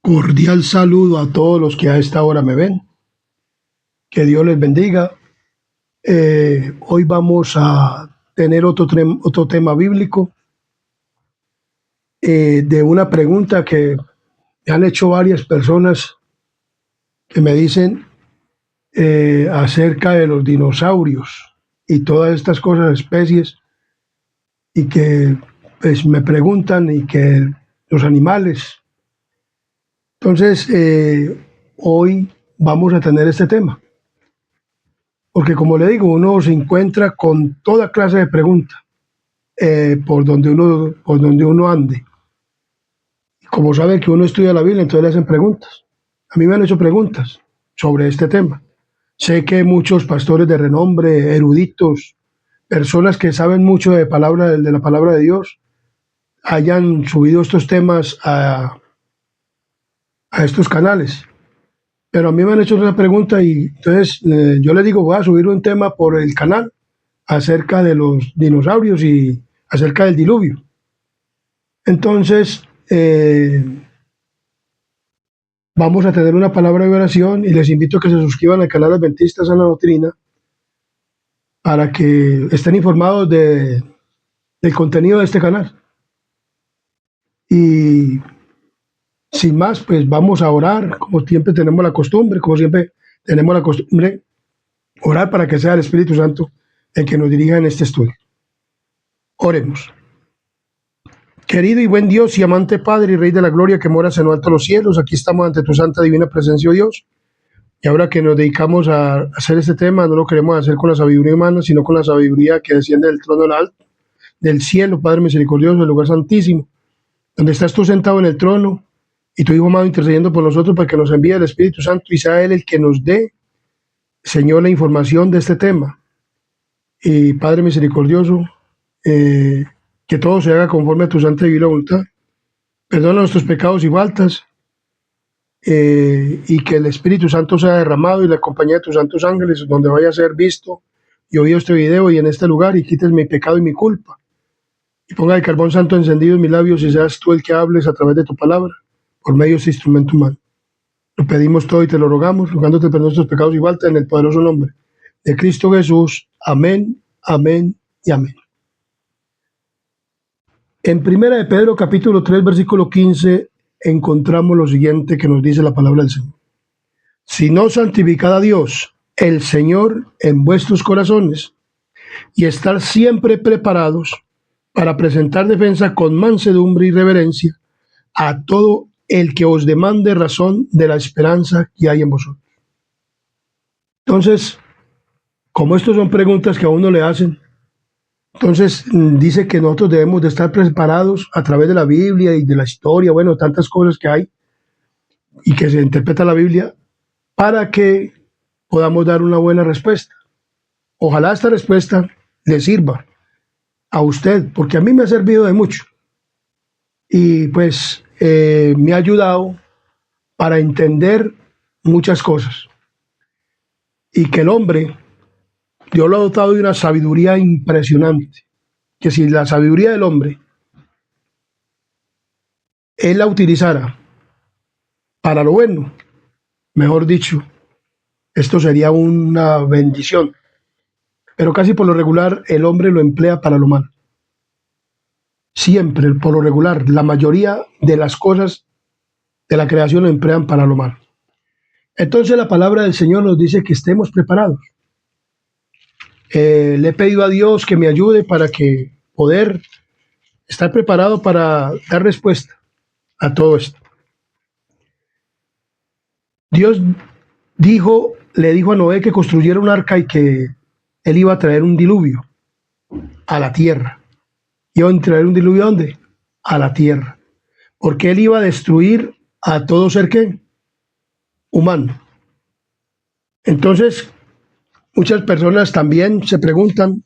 Cordial saludo a todos los que a esta hora me ven. Que Dios les bendiga. Hoy vamos a tener otro tema bíblico de una pregunta que me han hecho varias personas que me dicen acerca de los dinosaurios y todas estas cosas, especies, y que pues, me preguntan y que los animales. Entonces, hoy vamos a tener este tema. Porque como le digo, uno se encuentra con toda clase de preguntas por donde uno ande. Como sabe que uno estudia la Biblia, entonces le hacen preguntas. A mí me han hecho preguntas sobre este tema. Sé que muchos pastores de renombre, eruditos, personas que saben mucho de la palabra de Dios, hayan subido estos temas a estos canales. Pero a mí me han hecho una pregunta y entonces yo les digo, voy a subir un tema por el canal acerca de los dinosaurios y acerca del diluvio. Entonces, vamos a tener una palabra de oración y les invito a que se suscriban al canal Adventista Sana Doctrina para que estén informados del contenido de este canal. Y sin más, pues vamos a orar, como siempre tenemos la costumbre, orar para que sea el Espíritu Santo el que nos dirija en este estudio. Oremos. Querido y buen Dios y amante Padre y Rey de la Gloria que moras en lo alto de los cielos, aquí estamos ante tu santa divina presencia, oh Dios. Y ahora que nos dedicamos a hacer este tema, no lo queremos hacer con la sabiduría humana, sino con la sabiduría que desciende del trono del cielo, Padre misericordioso, del lugar santísimo, donde estás tú sentado en el trono y tu Hijo amado intercediendo por nosotros para que nos envíe el Espíritu Santo y sea Él el que nos dé, Señor, la información de este tema. Y Padre misericordioso, que todo se haga conforme a tu santa y divina voluntad. Perdona nuestros pecados y faltas, y que el Espíritu Santo sea derramado y la compañía de tus santos ángeles, donde vaya a ser visto y oído este video y en este lugar, y quites mi pecado y mi culpa. Y ponga el carbón santo encendido en mis labios y seas tú el que hables a través de tu palabra, por medio de este instrumento humano. Lo pedimos todo y te lo rogamos, rogándote por nuestros pecados y faltas en el poderoso nombre de Cristo Jesús. Amén, amén y amén. En Primera de Pedro, capítulo 3, versículo 15, encontramos lo siguiente que nos dice la palabra del Señor. Sino santificad a Dios, el Señor, en vuestros corazones, y estar siempre preparados para presentar defensa con mansedumbre y reverencia a todo el que os demande razón de la esperanza que hay en vosotros. Entonces, como estas son preguntas que a uno le hacen, entonces dice que nosotros debemos de estar preparados a través de la Biblia y de la historia, bueno, tantas cosas que hay y que se interpreta la Biblia, para que podamos dar una buena respuesta. Ojalá esta respuesta le sirva a usted, porque a mí me ha servido de mucho. Y pues me ha ayudado para entender muchas cosas. Y que el hombre, Dios lo ha dotado de una sabiduría impresionante. Que si la sabiduría del hombre, él la utilizara para lo bueno, mejor dicho, esto sería una bendición. Pero casi por lo regular el hombre lo emplea para lo malo. Siempre, por lo regular, la mayoría de las cosas de la creación lo emplean para lo malo. Entonces la palabra del Señor nos dice que estemos preparados. Le he pedido a Dios que me ayude para que poder estar preparado para dar respuesta a todo esto. Dios le dijo a Noé que construyera un arca y que él iba a traer un diluvio a la tierra. ¿Iba a traer un diluvio a dónde? A la tierra. Porque él iba a destruir a todo ser ¿qué? Humano. Entonces, muchas personas también se preguntan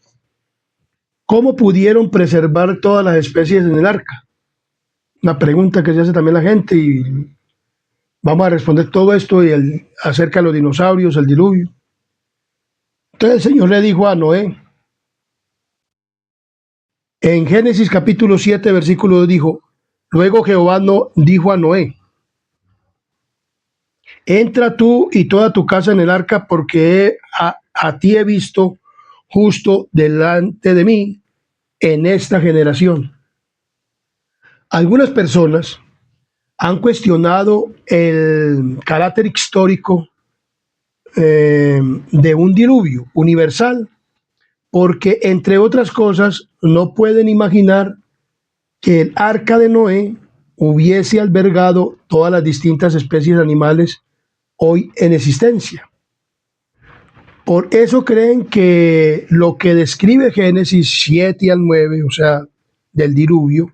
cómo pudieron preservar todas las especies en el arca. Una pregunta que se hace también la gente y vamos a responder todo esto y acerca de los dinosaurios, el diluvio. Entonces el Señor le dijo a Noé, en Génesis capítulo 7, versículo 2 dijo, luego Jehová dijo a Noé, Entra tú y toda tu casa en el arca, porque a ti he visto justo delante de mí en esta generación. Algunas personas han cuestionado el carácter histórico de un diluvio universal, porque entre otras cosas no pueden imaginar que el arca de Noé hubiese albergado todas las distintas especies animales hoy en existencia. Por eso creen que lo que describe Génesis 7 al 9, o sea, del diluvio,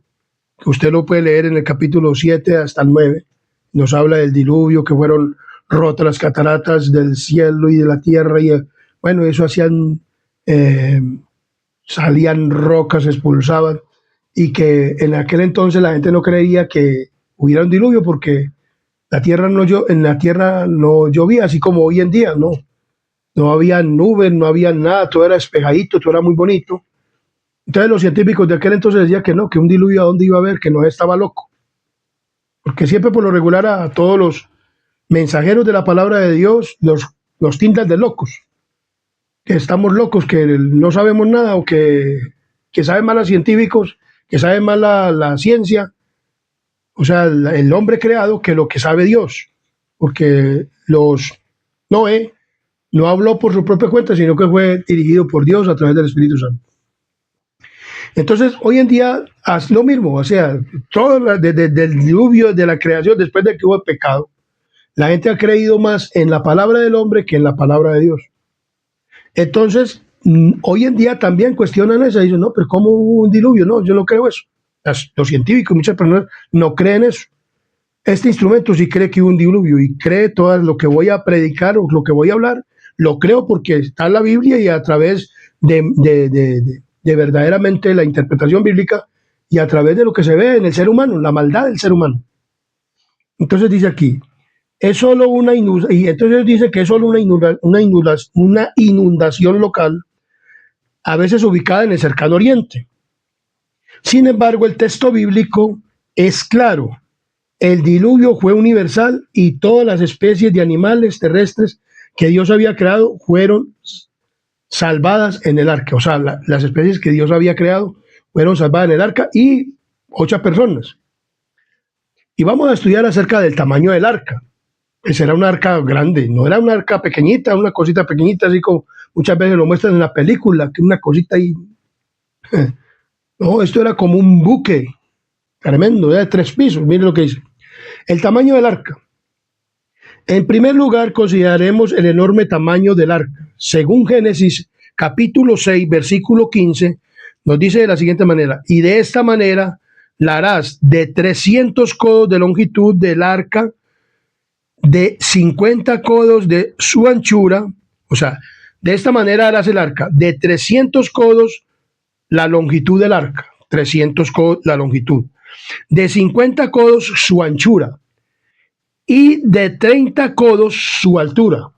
que usted lo puede leer en el capítulo 7 hasta el 9, nos habla del diluvio, que fueron rotas las cataratas del cielo y de la tierra, y bueno, eso hacían, salían rocas, expulsaban, y que en aquel entonces la gente no creía que hubiera un diluvio porque en la tierra no llovía, así como hoy en día, no. No había nubes, no había nada, todo era despejadito, todo era muy bonito. Entonces los científicos de aquel entonces decían que no, que un diluvio a dónde iba a haber, que no estaba loco. Porque siempre por lo regular a todos los mensajeros de la palabra de Dios los tildan de locos. Que estamos locos, que no sabemos nada, o que saben más los científicos, que saben más la ciencia, o sea, el hombre creado, que lo que sabe Dios. Porque Noé no habló por su propia cuenta, sino que fue dirigido por Dios a través del Espíritu Santo. Entonces, hoy en día, es lo mismo, o sea, todo desde el diluvio, de la creación, después de que hubo el pecado, la gente ha creído más en la palabra del hombre que en la palabra de Dios. Entonces, hoy en día también cuestionan eso, dicen, no, pero ¿cómo hubo un diluvio? No, yo no creo eso. Los científicos, muchas personas no creen eso. Este instrumento sí cree que hubo un diluvio y cree todo lo que voy a predicar o lo que voy a hablar, lo creo porque está en la Biblia y a través de verdaderamente la interpretación bíblica y a través de lo que se ve en el ser humano, la maldad del ser humano. Entonces dice aquí, es solo una inundación, y entonces dice que es solo una inundación local, a veces ubicada en el cercano oriente. Sin embargo, el texto bíblico es claro. El diluvio fue universal y todas las especies de animales terrestres que Dios había creado fueron salvadas en el arca. O sea, las especies que Dios había creado fueron salvadas en el arca y 8 personas. Y vamos a estudiar acerca del tamaño del arca. Esa era una arca grande, no era una arca pequeñita, una cosita pequeñita, así como muchas veces lo muestran en la película, que una cosita ahí. No, esto era como un buque tremendo, de 3 pisos. Miren lo que dice. El tamaño del arca. En primer lugar, consideraremos el enorme tamaño del arca. Según Génesis capítulo 6, versículo 15, nos dice de la siguiente manera, y de esta manera la harás de 300 codos de longitud del arca, de 50 codos de su anchura, o sea, de esta manera harás el arca, de 300 codos la longitud del arca, 300 codos la longitud, de 50 codos su anchura, y de 30 codos su altura.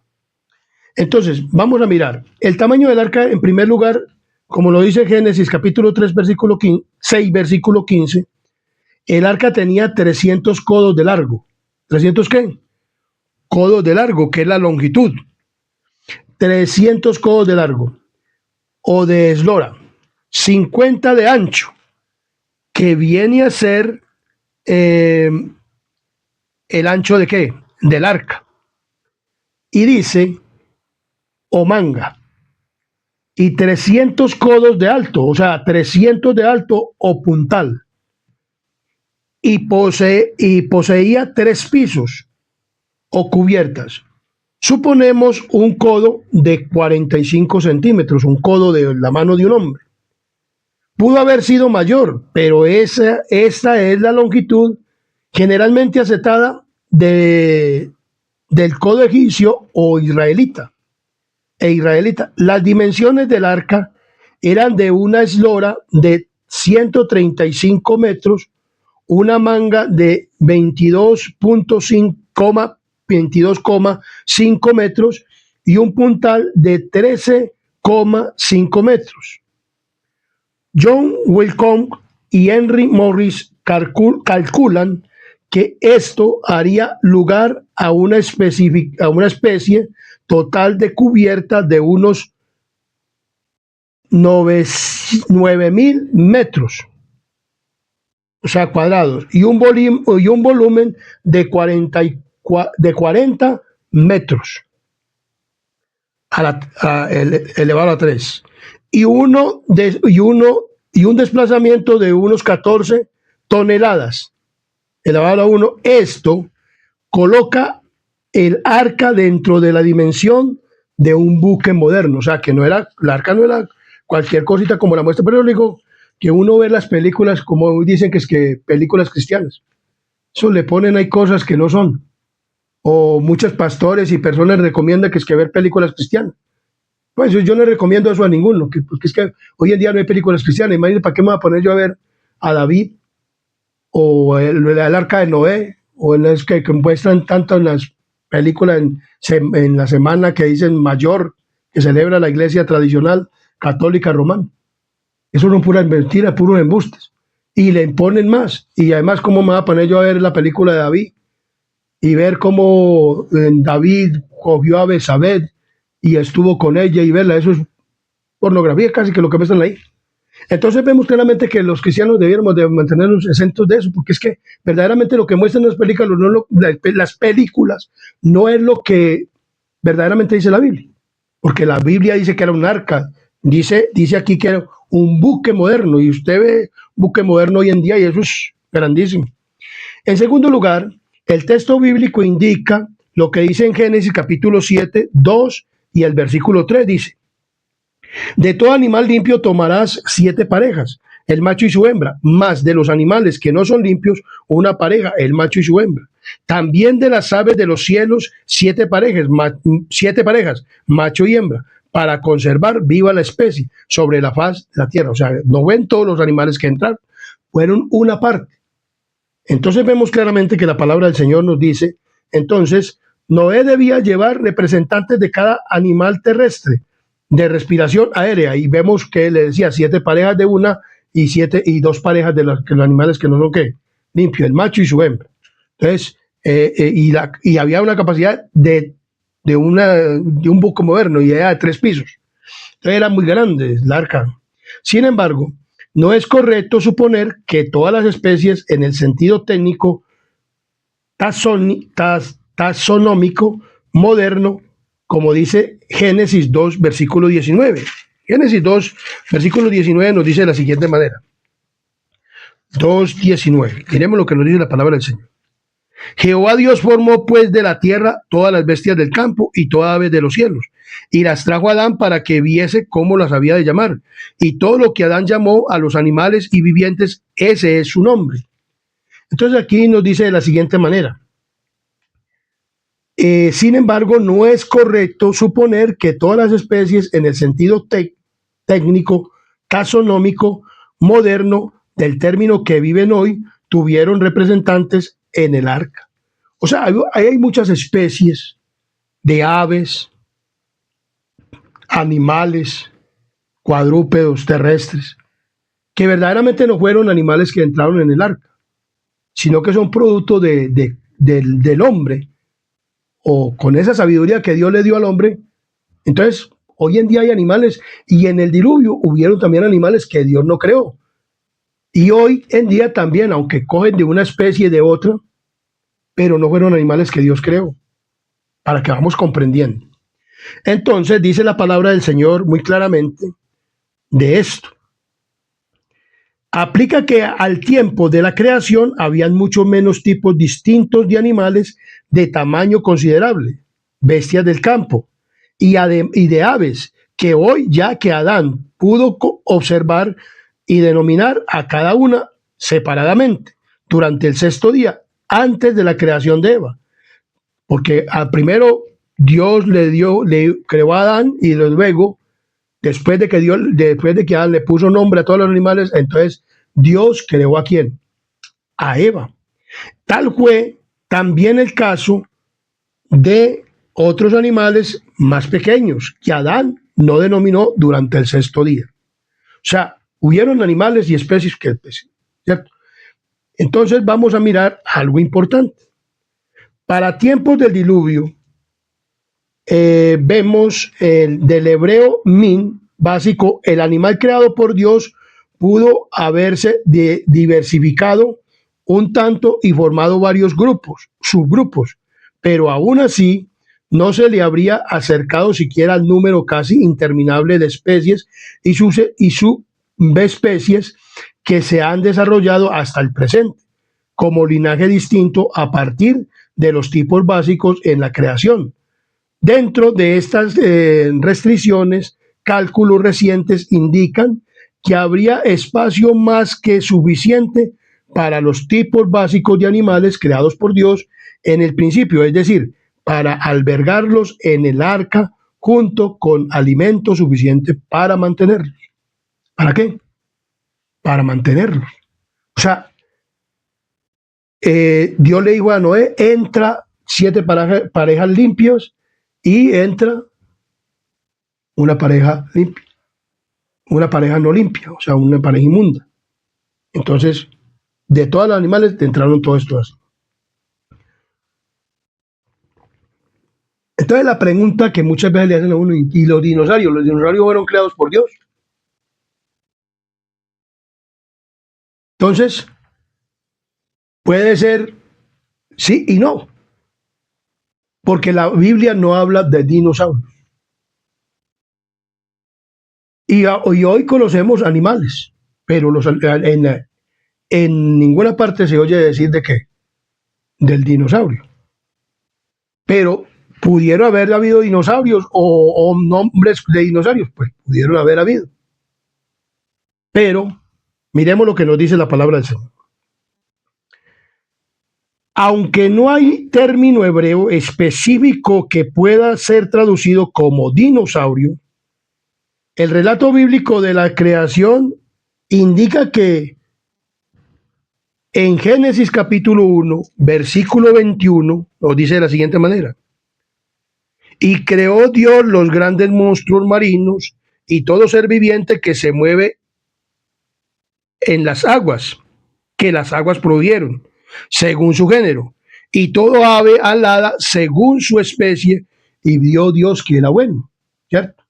Entonces, vamos a mirar. El tamaño del arca, en primer lugar, como lo dice Génesis capítulo 3, versículo 6, versículo 15, el arca tenía 300 codos de largo. ¿300 qué? Codos de largo, que es la longitud. 300 codos de largo, o de eslora. 50 de ancho, que viene a ser el ancho de qué? Del arca. Y dice, o manga, y 300 codos de alto, o sea, 300 de alto o puntal. Y poseía 3 pisos o cubiertas. Suponemos un codo de 45 centímetros, un codo de la mano de un hombre. Pudo haber sido mayor, pero esta es la longitud generalmente aceptada del codo egipcio o israelita. Las dimensiones del arca eran de una eslora de 135 metros, una manga de 22,5 metros y un puntal de 13,5 metros. John Wilcox y Henry Morris calculan que esto haría lugar a una especie total de cubierta de unos 9.000 metros, o sea, cuadrados, y un volumen de 40 metros elevado a 3, y un desplazamiento de unos 14 toneladas elevado a 1. Esto coloca el arca dentro de la dimensión de un buque moderno, o sea, que el arca no era cualquier cosita como la muestra, pero digo que uno ve las películas, como dicen que películas cristianas, eso le ponen ahí cosas que no son, o muchos pastores y personas recomiendan que ver películas cristianas. Pues yo no recomiendo eso a ninguno, porque es que hoy en día no hay películas cristianas. Imagínate, ¿para qué me voy a poner yo a ver a David o el arca de Noé, o en las que muestran tanto en las películas en la semana que dicen mayor, que celebra la iglesia tradicional católica romana? Eso son puras mentiras, puros embustes. Y le imponen más. Y además, ¿cómo me voy a poner yo a ver la película de David y ver cómo David cogió a Betsabé y estuvo con ella y verla? Eso es pornografía casi, que lo que muestran ahí. Entonces vemos claramente que los cristianos debiéramos de mantenernos exentos de eso, porque es que verdaderamente lo que muestran las películas, las películas, no es lo que verdaderamente dice la Biblia, porque la Biblia dice que era un arca, dice aquí que era un buque moderno, y usted ve buque moderno hoy en día y eso es grandísimo. En segundo lugar, el texto bíblico indica lo que dice en Génesis capítulo 7, 2 y el versículo 3 dice: de todo animal limpio tomarás 7 parejas, el macho y su hembra, más de los animales que no son limpios, una pareja, el macho y su hembra. También de las aves de los cielos, 7 parejas, macho y hembra, para conservar viva la especie sobre la faz de la tierra. O sea, no ven todos los animales que entraron, fueron una parte. Entonces vemos claramente que la palabra del Señor nos dice, entonces, Noé debía llevar representantes de cada animal terrestre de respiración aérea, y vemos que le decía 7 parejas de una y 2 parejas de los animales que no son limpios, el macho y su hembra. Entonces, y había una capacidad de un buque moderno, y era de 3 pisos. Entonces era muy grande la arca. Sin embargo, no es correcto suponer que todas las especies en el sentido técnico taxonómico moderno, como dice Génesis 2, versículo 19. Génesis 2, versículo 19 nos dice de la siguiente manera. 2:19. Miremos lo que nos dice la palabra del Señor. Jehová Dios formó pues de la tierra todas las bestias del campo y todas aves de los cielos, y las trajo a Adán para que viese cómo las había de llamar. Y todo lo que Adán llamó a los animales y vivientes, ese es su nombre. Entonces aquí nos dice de la siguiente manera. Sin embargo, no es correcto suponer que todas las especies en el sentido técnico, taxonómico, moderno del término que viven hoy, tuvieron representantes en el arca. O sea, hay muchas especies de aves, animales, cuadrúpedos, terrestres, que verdaderamente no fueron animales que entraron en el arca, sino que son producto del hombre, o con esa sabiduría que Dios le dio al hombre. Entonces, hoy en día hay animales, y en el diluvio hubieron también animales que Dios no creó. Y hoy en día también, aunque cogen de una especie de otra, pero no fueron animales que Dios creó, para que vamos comprendiendo. Entonces, dice la palabra del Señor muy claramente de esto. Aplica que al tiempo de la creación habían mucho menos tipos distintos de animales de tamaño considerable, bestias del campo, y de aves, que hoy ya que Adán pudo observar y denominar a cada una separadamente durante el 6º día, antes de la creación de Eva. Porque al primero Dios le creó a Adán, y luego, después de que Adán le puso nombre a todos los animales, entonces Dios creó ¿a quién? A Eva. Tal fue también el caso de otros animales más pequeños que Adán no denominó durante el 6º día. O sea, hubieron animales y especies ¿cierto? Entonces vamos a mirar algo importante. Para tiempos del diluvio, vemos del hebreo min, básico, el animal creado por Dios pudo haberse diversificado un tanto y formado varios grupos, subgrupos, pero aún así no se le habría acercado siquiera al número casi interminable de especies y subespecies que se han desarrollado hasta el presente, como linaje distinto a partir de los tipos básicos en la creación. Dentro de estas restricciones, cálculos recientes indican que habría espacio más que suficiente para los tipos básicos de animales creados por Dios en el principio, es decir, para albergarlos en el arca junto con alimento suficiente para mantenerlos. ¿Para qué? Para mantenerlos. O sea, Dios le dijo a Noé, entra 7 parejas limpios y entra una pareja limpia, una pareja no limpia, o sea, una pareja inmunda. Entonces, de todos los animales entraron todos estos. Entonces, la pregunta que muchas veces le hacen a uno, ¿y los dinosaurios? ¿Los dinosaurios fueron creados por Dios? Entonces, puede ser sí y no, porque la Biblia no habla de dinosaurios. Y hoy conocemos animales, pero en ninguna parte se oye decir de qué, del dinosaurio. Pero pudieron haber habido dinosaurios o nombres de dinosaurios, pues pudieron haber habido. Pero miremos lo que nos dice la palabra del Señor. Aunque no hay término hebreo específico que pueda ser traducido como dinosaurio, el relato bíblico de la creación indica que en Génesis capítulo 1, versículo 21, nos dice de la siguiente manera: y creó Dios los grandes monstruos marinos y todo ser viviente que se mueve en las aguas, que las aguas provieron, según su género, y todo ave alada según su especie, y vio Dios que era bueno, ¿cierto?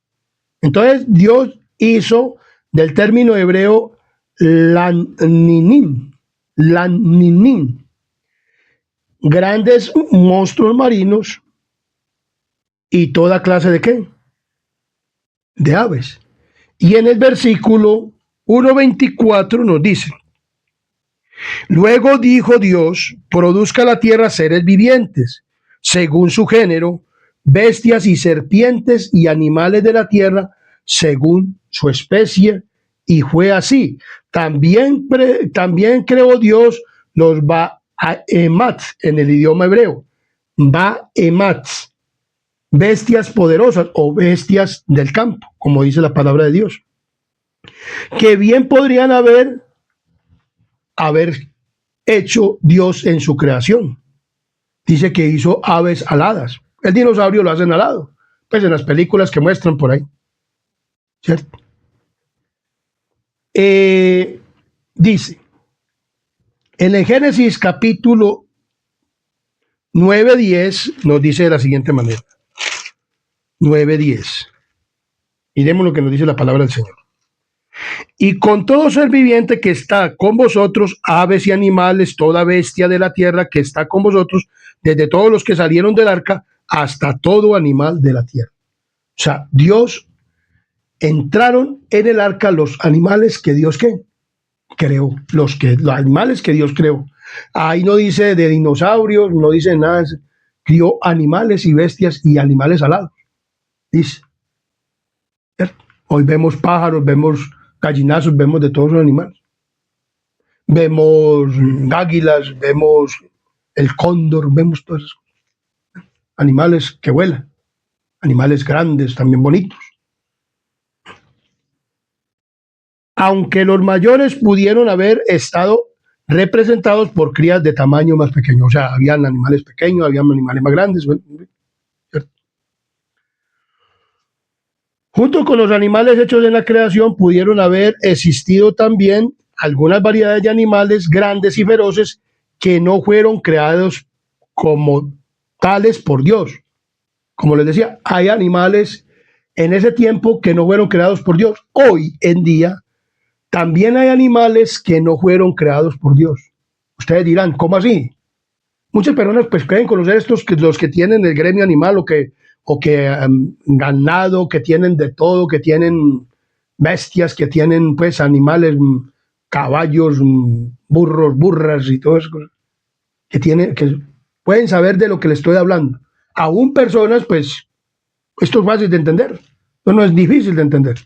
Entonces Dios hizo del término hebreo laninim, grandes monstruos marinos y toda clase de ¿qué? De aves. Y en el versículo 1:24 nos dice: luego dijo Dios, produzca la tierra seres vivientes, según su género, bestias y serpientes y animales de la tierra, según su especie, y fue así. También creó Dios los Bahemat en el idioma hebreo, Bahemat, bestias poderosas o bestias del campo, como dice la palabra de Dios, que bien podrían haber hecho Dios en su creación. Dice que hizo aves aladas. El dinosaurio lo hacen alado, pues en las películas que muestran por ahí, ¿cierto? Dice, en el Génesis capítulo 9:10 nos dice de la siguiente manera. 9:10. Miremos lo que nos dice la palabra del Señor. Y con todo ser viviente que está con vosotros, aves y animales, toda bestia de la tierra que está con vosotros, desde todos los que salieron del arca hasta todo animal de la tierra. O sea, Dios entraron en el arca los animales que Dios ¿qué? Creó, los animales que Dios creó. Ahí no dice de dinosaurios, no dice nada, crió animales y bestias y animales alados. Dice. Hoy vemos pájaros, vemos gallinazos, vemos de todos los animales. Vemos águilas, vemos el cóndor, vemos todas esas cosas. Animales que vuelan, animales grandes, también bonitos. Aunque los mayores pudieron haber estado representados por crías de tamaño más pequeño, o sea, habían animales pequeños, habían animales más grandes, ¿cierto? Junto con los animales hechos en la creación pudieron haber existido también algunas variedades de animales grandes y feroces que no fueron creados como tales por Dios. Como les decía, hay animales en ese tiempo que no fueron creados por Dios. Hoy en día también hay animales que no fueron creados por Dios. Ustedes dirán, ¿cómo así? Muchas personas pues creen conocer estos que los que tienen el gremio animal o que ganado, que tienen de todo, que tienen bestias, que tienen pues animales, caballos, burros, burras y todo eso, que pueden saber de lo que les estoy hablando. Aún personas, pues, esto es fácil de entender, no es difícil de entender.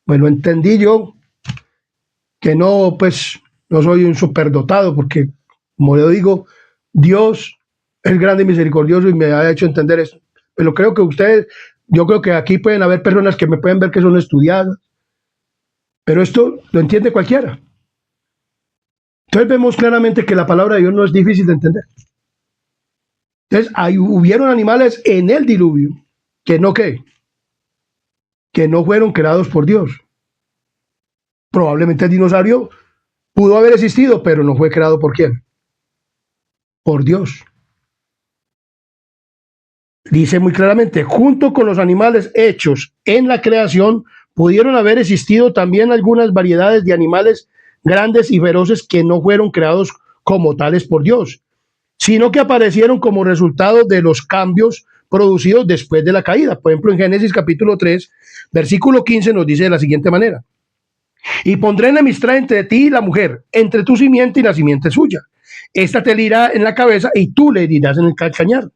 Bueno, entendí yo que no, pues, no soy un superdotado, porque, como le digo, Dios es grande y misericordioso y me ha hecho entender esto. Pero creo que ustedes, yo creo que aquí pueden haber personas que me pueden ver que son estudiadas, pero esto lo entiende cualquiera. Entonces vemos claramente que la palabra de Dios no es difícil de entender. Entonces, hubieron animales en el diluvio que no, ¿qué? Que no fueron creados por Dios. Probablemente el dinosaurio pudo haber existido, pero no fue creado por quién. Por Dios. Dice muy claramente, junto con los animales hechos en la creación, pudieron haber existido también algunas variedades de animales grandes y feroces que no fueron creados como tales por Dios, sino que aparecieron como resultado de los cambios producidos después de la caída. Por ejemplo, en Génesis capítulo 3, versículo 15 nos dice de la siguiente manera: y pondré enemistad entre ti y la mujer, entre tu simiente y la simiente suya. Esta te herirá en la cabeza y tú le herirás en el calcañar.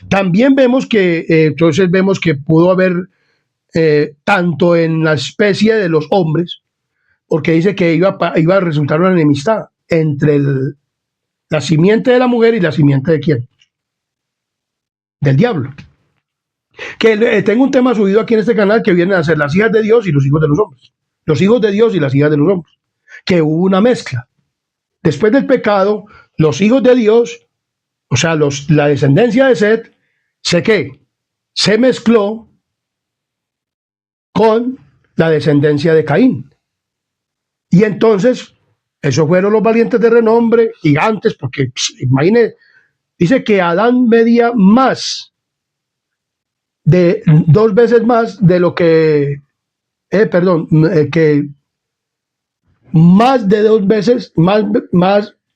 También vemos que, entonces vemos que pudo haber tanto en la especie de los hombres, porque dice que iba a resultar una enemistad entre la simiente de la mujer y la simiente de quién, del diablo. Que tengo un tema subido aquí en este canal que vienen a ser las hijas de Dios y los hijos de los hombres, los hijos de Dios y las hijas de los hombres, que hubo una mezcla. Después del pecado, los hijos de Dios, o sea, la descendencia de Set, se mezcló con la descendencia de Caín. Y entonces, esos fueron los valientes de renombre, gigantes, porque imagine, dice que Adán medía más, de 2 veces más de lo que, que más de 2 veces, más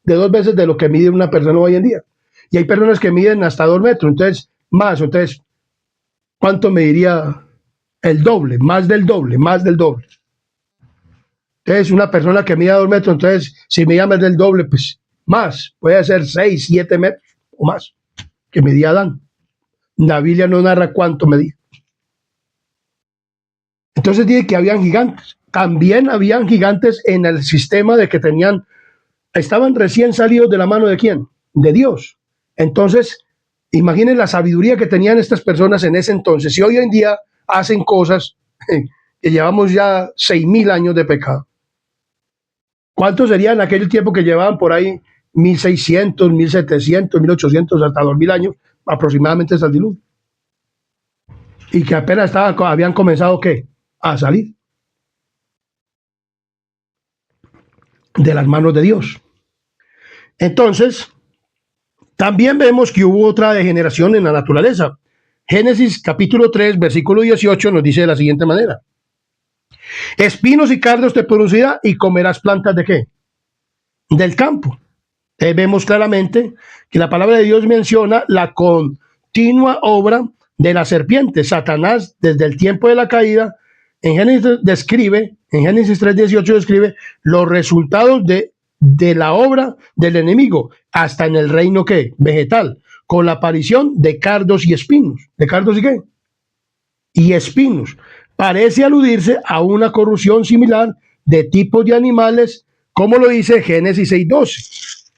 de 2 veces de lo que mide una persona hoy en día. Y hay personas que miden hasta 2 metros, entonces, ¿cuánto mediría? El doble, más del doble, más del doble. Entonces, una persona que mida 2 metros, entonces, si medía más del doble, pues más, puede ser 6, 7 metros o más, que medía Adán. La Biblia no narra cuánto medía. Entonces dice que habían gigantes. También habían gigantes en el sistema de que estaban recién salidos de la mano de quién, de Dios. Entonces, imaginen la sabiduría que tenían estas personas en ese entonces. Y hoy en día hacen cosas que llevamos ya 6.000 años de pecado. ¿Cuántos serían en aquel tiempo que llevaban por ahí 1.600, 1.700, 1.800, hasta 2.000 años aproximadamente hasta el diluvio? Y que apenas habían comenzado, ¿qué? A salir de las manos de Dios. Entonces, también vemos que hubo otra degeneración en la naturaleza. Génesis capítulo 3, versículo 18 nos dice de la siguiente manera: espinos y cardos te producirá y comerás plantas de ¿qué? Del campo. Vemos claramente que la palabra de Dios menciona la continua obra de la serpiente. Satanás, desde el tiempo de la caída, en Génesis 3:18 describe los resultados de la obra del enemigo, hasta en el reino ¿qué? Vegetal, con la aparición de cardos y espinos. ¿De cardos y qué? Y espinos. Parece aludirse a una corrupción similar de tipos de animales, como lo dice Génesis 6:12.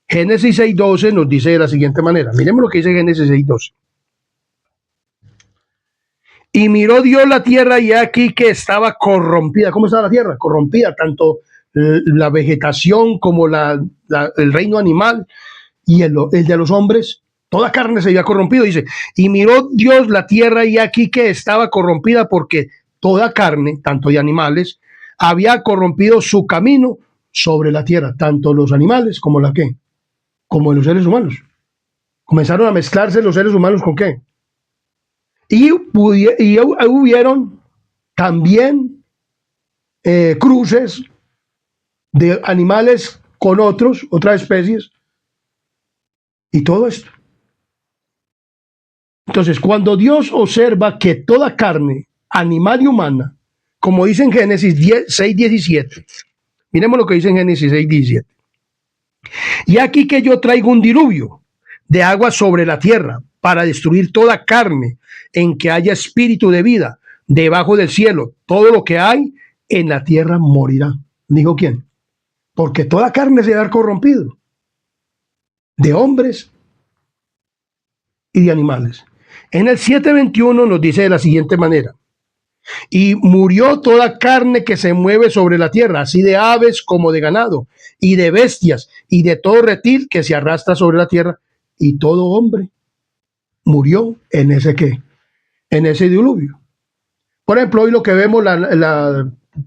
Génesis 6:12 nos dice de la siguiente manera. Miremos lo que dice Génesis 6:12. Y miró Dios la tierra y aquí que estaba corrompida. ¿Cómo estaba la tierra? Corrompida, tanto la vegetación como el reino animal y el de los hombres. Toda carne se había corrompido, dice. Y miró Dios la tierra y aquí que estaba corrompida porque toda carne, tanto de animales, había corrompido su camino sobre la tierra, tanto los animales como la qué, como los seres humanos. Comenzaron a mezclarse los seres humanos con qué. Y hubieron también cruces de animales con otras especies, y todo esto. Entonces, cuando Dios observa que toda carne, animal y humana, como dice en Génesis 6:17, miremos lo que dice en Génesis 6:17. Y aquí que yo traigo un diluvio de agua sobre la tierra para destruir toda carne en que haya espíritu de vida debajo del cielo. Todo lo que hay en la tierra morirá. ¿Dijo quién? Porque toda carne se va a ver corrompido, de hombres y de animales. En el 7:21 nos dice de la siguiente manera: y murió toda carne que se mueve sobre la tierra, así de aves como de ganado, y de bestias, y de todo reptil que se arrastra sobre la tierra, y todo hombre murió en ese ¿qué? En ese diluvio. Por ejemplo, hoy lo que vemos,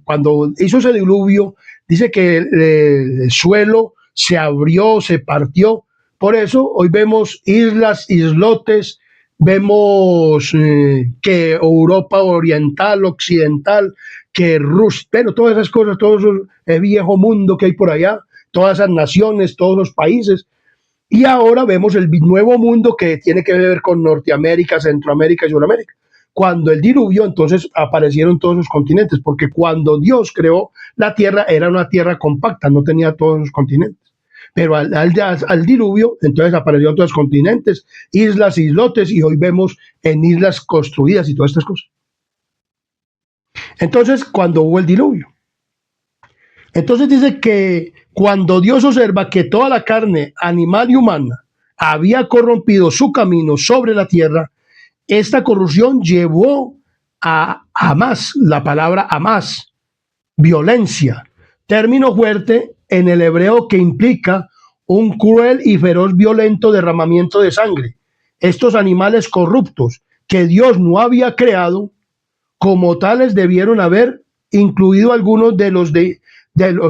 cuando hizo ese diluvio, dice que el suelo se abrió, se partió. Por eso hoy vemos islas, islotes, vemos que Europa oriental, occidental, que Rusia, pero todas esas cosas, todo ese viejo mundo que hay por allá, todas esas naciones, todos los países. Y ahora vemos el nuevo mundo que tiene que ver con Norteamérica, Centroamérica y Sudamérica. Cuando el diluvio, entonces aparecieron todos los continentes, porque cuando Dios creó la tierra, era una tierra compacta, no tenía todos los continentes. Pero al diluvio, entonces aparecieron todos los continentes, islas, islotes, y hoy vemos en islas construidas y todas estas cosas. Entonces, cuando hubo el diluvio, entonces dice que cuando Dios observa que toda la carne, animal y humana, había corrompido su camino sobre la tierra, esta corrupción llevó a más, la palabra a más, violencia, término fuerte en el hebreo que implica un cruel y feroz violento derramamiento de sangre. Estos animales corruptos que Dios no había creado, como tales debieron haber incluido algunos de los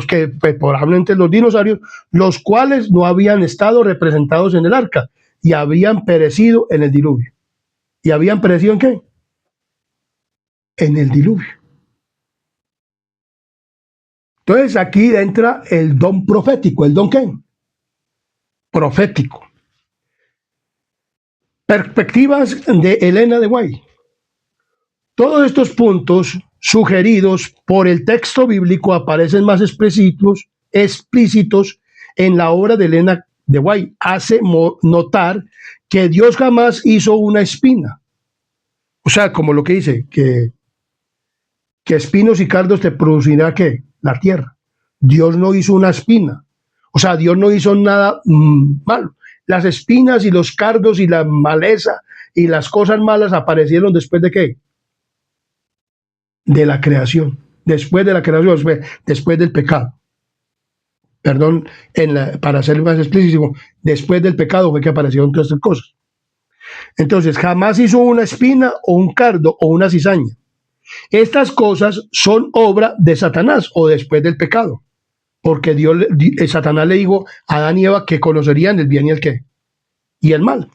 que, pues, probablemente los dinosaurios, los cuales no habían estado representados en el arca y habían perecido en el diluvio. ¿Y habían perecido en qué? En el diluvio. Entonces aquí entra el don profético. ¿El don qué? Profético. Perspectivas de Elena de White. Todos estos puntos sugeridos por el texto bíblico aparecen más explícitos en la obra de Elena de White. Hace notar que Dios jamás hizo una espina. O sea, como lo que dice, que espinos y cardos te producirá ¿qué? La tierra. Dios no hizo una espina. O sea, Dios no hizo nada malo. Las espinas y los cardos y la maleza y las cosas malas aparecieron después de ¿qué? De la creación. Después de la creación, después del pecado. Perdón, para ser más explícito, después del pecado fue que aparecieron todas estas cosas. Entonces, jamás hizo una espina o un cardo o una cizaña. Estas cosas son obra de Satanás o después del pecado, porque Satanás le dijo a Adán y Eva que conocerían el bien y el qué, y el mal.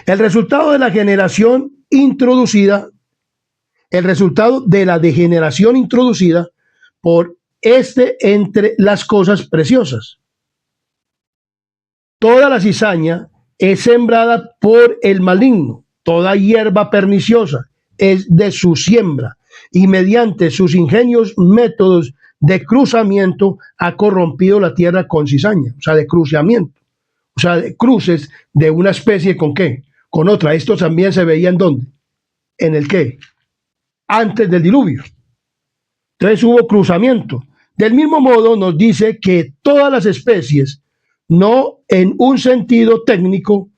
El resultado de la degeneración introducida por entre las cosas preciosas. Toda la cizaña es sembrada por el maligno, toda hierba perniciosa es de su siembra, y mediante sus ingenios métodos de cruzamiento ha corrompido la tierra con cizaña, o sea, de cruzamiento, o sea, de cruces de una especie con qué, con otra. Esto también se veía en dónde, en el qué, antes del diluvio. Entonces hubo cruzamiento. Del mismo modo nos dice que todas las especies, no en un sentido técnico,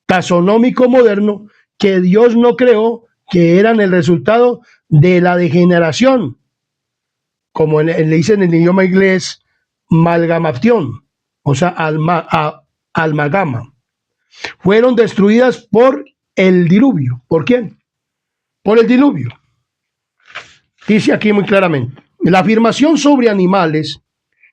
taxonómico moderno, que Dios no creó, que eran el resultado de la degeneración, como le dicen en el idioma inglés, amalgamación, o sea, amalgama. Fueron destruidas por el diluvio. ¿Por quién? Por el diluvio. Dice aquí muy claramente, la afirmación sobre animales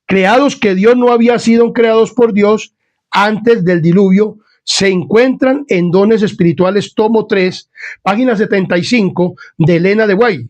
creados que Dios no había sido creados por Dios antes del diluvio, se encuentran en Dones Espirituales, tomo 3, página 75 de Elena de White,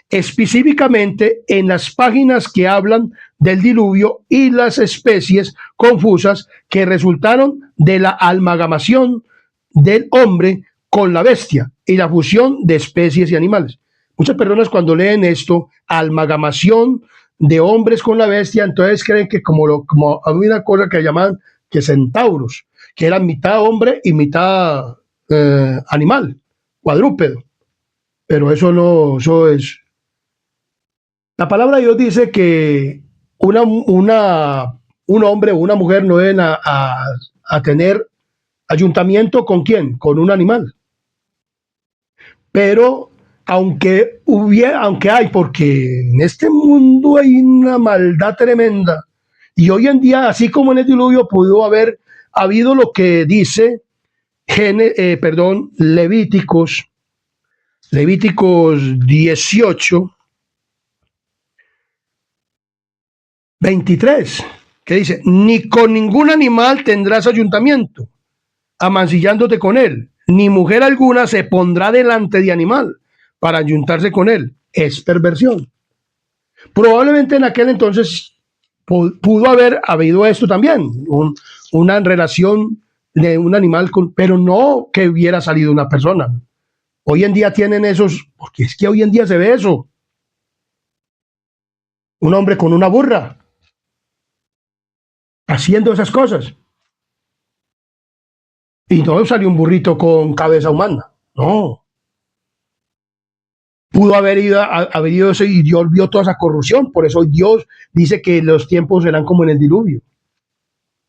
específicamente en las páginas que hablan del diluvio y las especies confusas que resultaron de la amalgamación del hombre con la bestia y la fusión de especies y animales. Muchas personas cuando leen esto, amalgamación de hombres con la bestia, entonces creen que como había una cosa que llamaban que centauros, que eran mitad hombre y mitad animal, cuadrúpedo. Pero eso no, eso es... La palabra de Dios dice que un hombre o una mujer no deben a tener ayuntamiento con quién, con un animal. Pero aunque hay, porque en este mundo hay una maldad tremenda, y hoy en día, así como en el diluvio, pudo haber habido lo que dice Levíticos 18, 23, que dice: ni con ningún animal tendrás ayuntamiento, amancillándote con él, ni mujer alguna se pondrá delante de animal para ayuntarse con él. Es perversión. Probablemente en aquel entonces pudo haber habido esto también, una relación de un animal, pero no que hubiera salido una persona. Hoy en día tienen esos, porque es que hoy en día se ve eso. Un hombre con una burra, haciendo esas cosas. Y no salió un burrito con cabeza humana, no. Pudo haber ido eso y Dios vio toda esa corrupción. Por eso Dios dice que los tiempos serán como en el diluvio.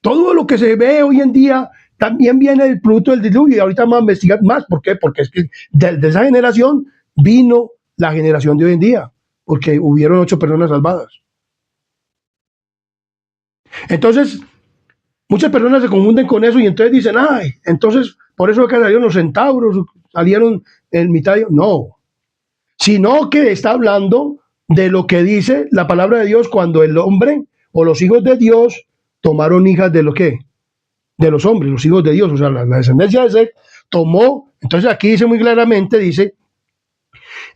Todo lo que se ve hoy en día también viene del fruto del diluvio. Y ahorita vamos a investigar más. ¿Por qué? Porque es que de esa generación vino la generación de hoy en día. Porque hubieron 8 personas salvadas. Entonces, muchas personas se confunden con eso y entonces dicen, ay, entonces por eso que salieron los centauros, salieron en mitad. No, sino que está hablando de lo que dice la palabra de Dios cuando el hombre o los hijos de Dios tomaron hijas de lo que, de los hombres, los hijos de Dios, o sea, la descendencia de Seth tomó. Entonces aquí dice muy claramente, dice,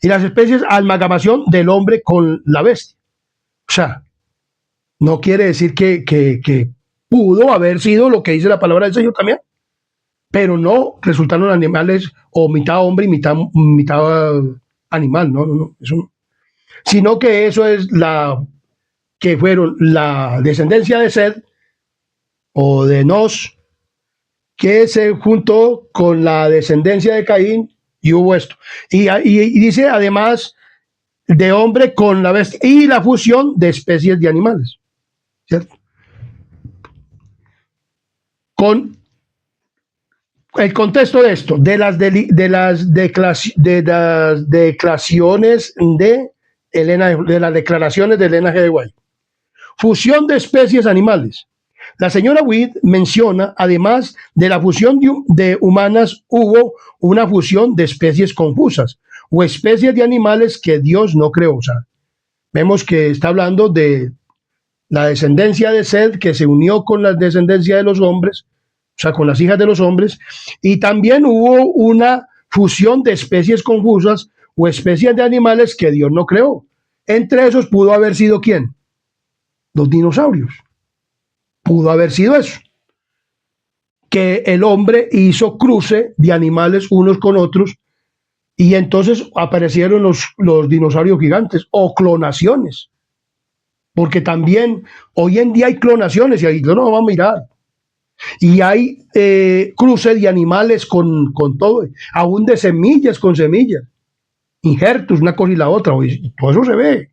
y las especies amalgamación del hombre con la bestia. O sea, no quiere decir que pudo haber sido lo que dice la palabra del Señor también, pero no resultaron animales o mitad hombre y mitad animal, no, eso no. Sino que eso es que fueron la descendencia de Seth o de Nos, que se juntó con la descendencia de Caín y hubo esto. Y dice además de hombre con la bestia y la fusión de especies de animales, ¿cierto? Con el contexto de esto, de las declaraciones de Elena, de las declaraciones de Elena G. de White. Fusión de especies animales. La señora White menciona, además de la fusión de humanas, hubo una fusión de especies confusas o especies de animales que Dios no creó. O sea, vemos que está hablando de la descendencia de Seth que se unió con la descendencia de los hombres, o sea, con las hijas de los hombres, y también hubo una fusión de especies confusas o especies de animales que Dios no creó. Entre esos pudo haber sido ¿quién? Los dinosaurios. Pudo haber sido eso. Que el hombre hizo cruce de animales unos con otros y entonces aparecieron los dinosaurios gigantes o clonaciones. Porque también hoy en día hay clonaciones y ahí no vamos a mirar. Y hay cruce de animales con todo, aún de semillas con semillas, injertos, una cosa y la otra, y todo eso se ve.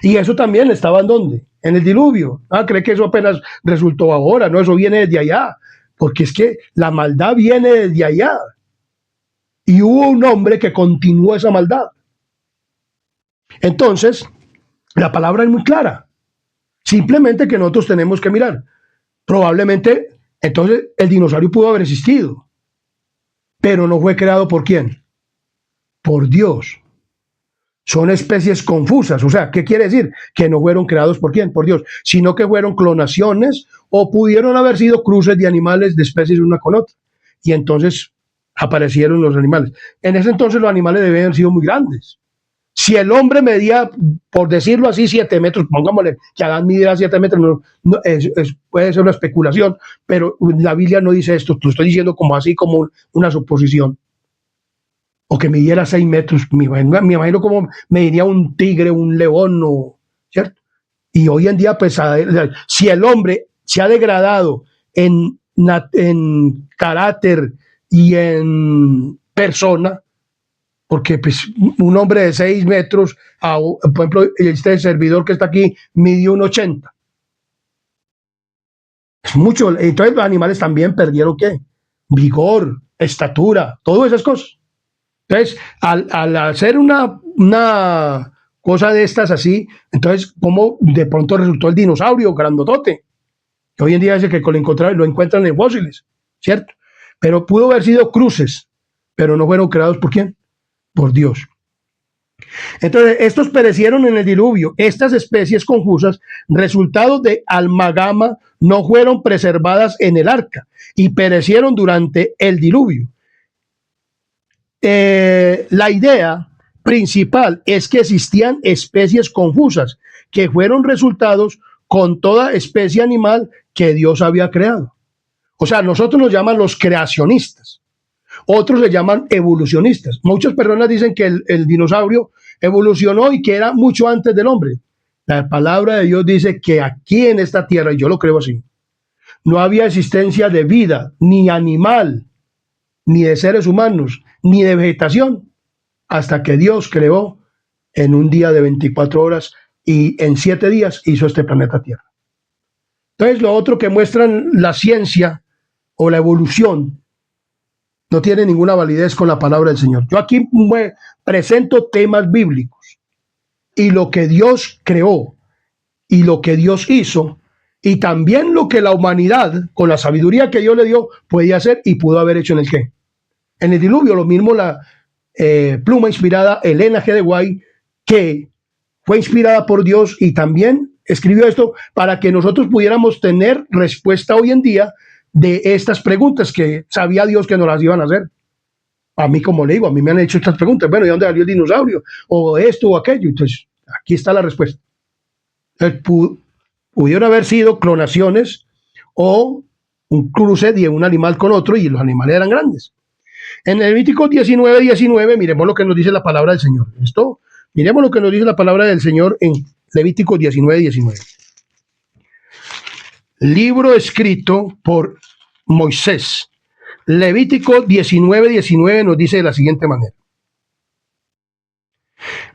Y eso también estaba en ¿dónde? En el diluvio. Cree que eso apenas resultó ahora, no, eso viene desde allá, porque es que la maldad viene desde allá. Y hubo un hombre que continuó esa maldad. Entonces, la palabra es muy clara. Simplemente que nosotros tenemos que mirar. Probablemente, entonces, el dinosaurio pudo haber existido, pero no fue creado ¿por quién? Por Dios. Son especies confusas. O sea, ¿qué quiere decir? Que no fueron creados por quién, por Dios, sino que fueron clonaciones o pudieron haber sido cruces de animales de especies una con otra. Y entonces aparecieron los animales. En ese entonces los animales debían haber sido muy grandes. Si el hombre medía, por decirlo así, 7 metros, pongámosle que Adán midiera 7 metros, puede ser una especulación, pero la Biblia no dice esto, lo estoy diciendo como así, como una suposición. O que midiera 6 metros, me imagino como mediría un tigre, un león, ¿cierto? Y hoy en día, pues, si el hombre se ha degradado en carácter y en persona, porque pues, un hombre de 6 metros, por ejemplo, este servidor que está aquí, midió 1,80. Es mucho. Entonces los animales también perdieron ¿qué? Vigor, estatura, todas esas cosas. Entonces, al hacer una cosa de estas así, entonces, ¿cómo de pronto resultó el dinosaurio grandotote? Que hoy en día es el que lo encuentran en fósiles, ¿cierto? Pero pudo haber sido cruces, pero no fueron creados por quién? Por Dios. Entonces, estos perecieron en el diluvio. Estas especies confusas, resultado de amalgama, no fueron preservadas en el arca y perecieron durante el diluvio. La idea principal es que existían especies confusas que fueron resultados con toda especie animal que Dios había creado. O sea, nosotros nos llaman los creacionistas, otros le llaman evolucionistas. Muchas personas dicen que el dinosaurio evolucionó y que era mucho antes del hombre. La palabra de Dios dice que aquí en esta tierra, y yo lo creo así, no había existencia de vida, ni animal, ni de seres humanos, ni de vegetación, hasta que Dios creó en un día de 24 horas y en 7 días hizo este planeta Tierra. Entonces, lo otro que muestran la ciencia o la evolución no tiene ninguna validez con la palabra del Señor. Yo aquí presento temas bíblicos y lo que Dios creó y lo que Dios hizo y también lo que la humanidad, con la sabiduría que Dios le dio, podía hacer y pudo haber hecho en el qué. En el diluvio, lo mismo la pluma inspirada Elena G. de White, que fue inspirada por Dios y también escribió esto para que nosotros pudiéramos tener respuesta hoy en día de estas preguntas que sabía Dios que nos las iban a hacer. A mí, como le digo, a mí me han hecho estas preguntas. Bueno, ¿y dónde salió el dinosaurio? O esto o aquello. Entonces, aquí está la respuesta. Pudieron haber sido clonaciones o un cruce de un animal con otro y los animales eran grandes. En Levítico 19:19, miremos lo que nos dice la palabra del Señor. Miremos lo que nos dice la palabra del Señor en Levítico 19:19. Libro escrito por Moisés. Levítico 19:19 nos dice de la siguiente manera.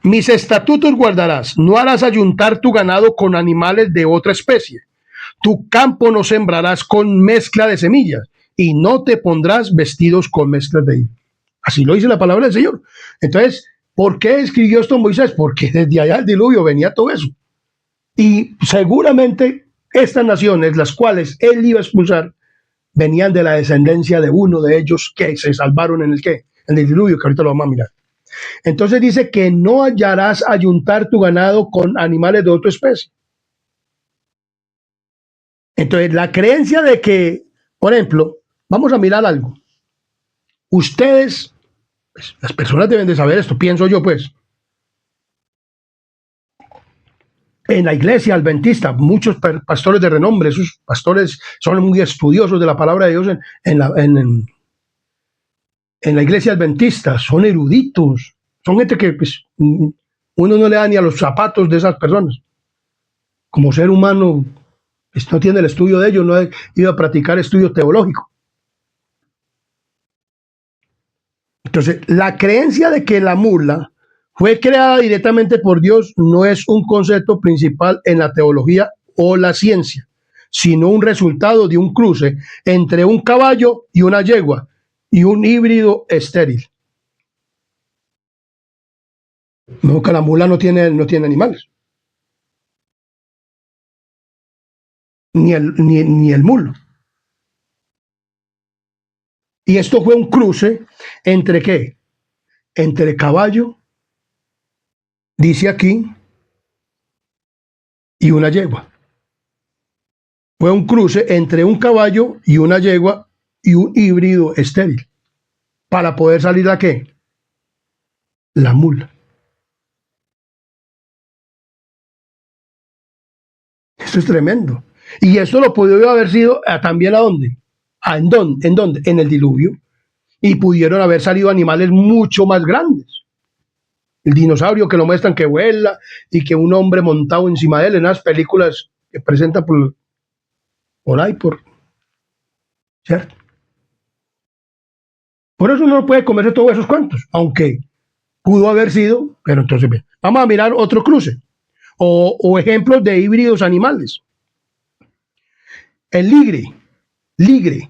Mis estatutos guardarás, no harás ayuntar tu ganado con animales de otra especie. Tu campo no sembrarás con mezcla de semillas y no te pondrás vestidos con mezclas de hilo. Así lo dice la palabra del Señor. Entonces, ¿por qué escribió esto Moisés? Porque desde allá del diluvio venía todo eso. Y seguramente estas naciones, las cuales él iba a expulsar, venían de la descendencia de uno de ellos que se salvaron en el qué, en el diluvio, que ahorita lo vamos a mirar. Entonces dice que no hallarás ayuntar tu ganado con animales de otra especie. Entonces, la creencia de que, por ejemplo, vamos a mirar algo. Ustedes, pues, las personas deben de saber esto, pienso yo, pues. En la iglesia adventista, muchos pastores de renombre, esos pastores son muy estudiosos de la palabra de Dios en la iglesia adventista, son eruditos, son gente que pues, uno no le da ni a los zapatos de esas personas. Como ser humano, pues, no tiene el estudio de ellos, no ha ido a practicar estudio teológico. Entonces, la creencia de que la mula fue creada directamente por Dios no es un concepto principal en la teología o la ciencia, sino un resultado de un cruce entre un caballo y una yegua y un híbrido estéril. No, que la mula no tiene animales, ni el mulo. Y esto fue un cruce entre ¿qué? Entre caballo dice aquí, y una yegua. Fue un cruce entre un caballo y una yegua y un híbrido estéril. Para poder salir a qué? La mula. Esto es tremendo. Y esto lo pudo haber sido también ¿a dónde? ¿En dónde? ¿En dónde? En el diluvio. Y pudieron haber salido animales mucho más grandes. El dinosaurio que lo muestran que vuela y que un hombre montado encima de él en las películas que presentan por ahí, ¿cierto? Por eso no puede comerse todos esos cuantos, aunque pudo haber sido, pero entonces vamos a mirar otro cruce o ejemplos de híbridos animales. El ligre,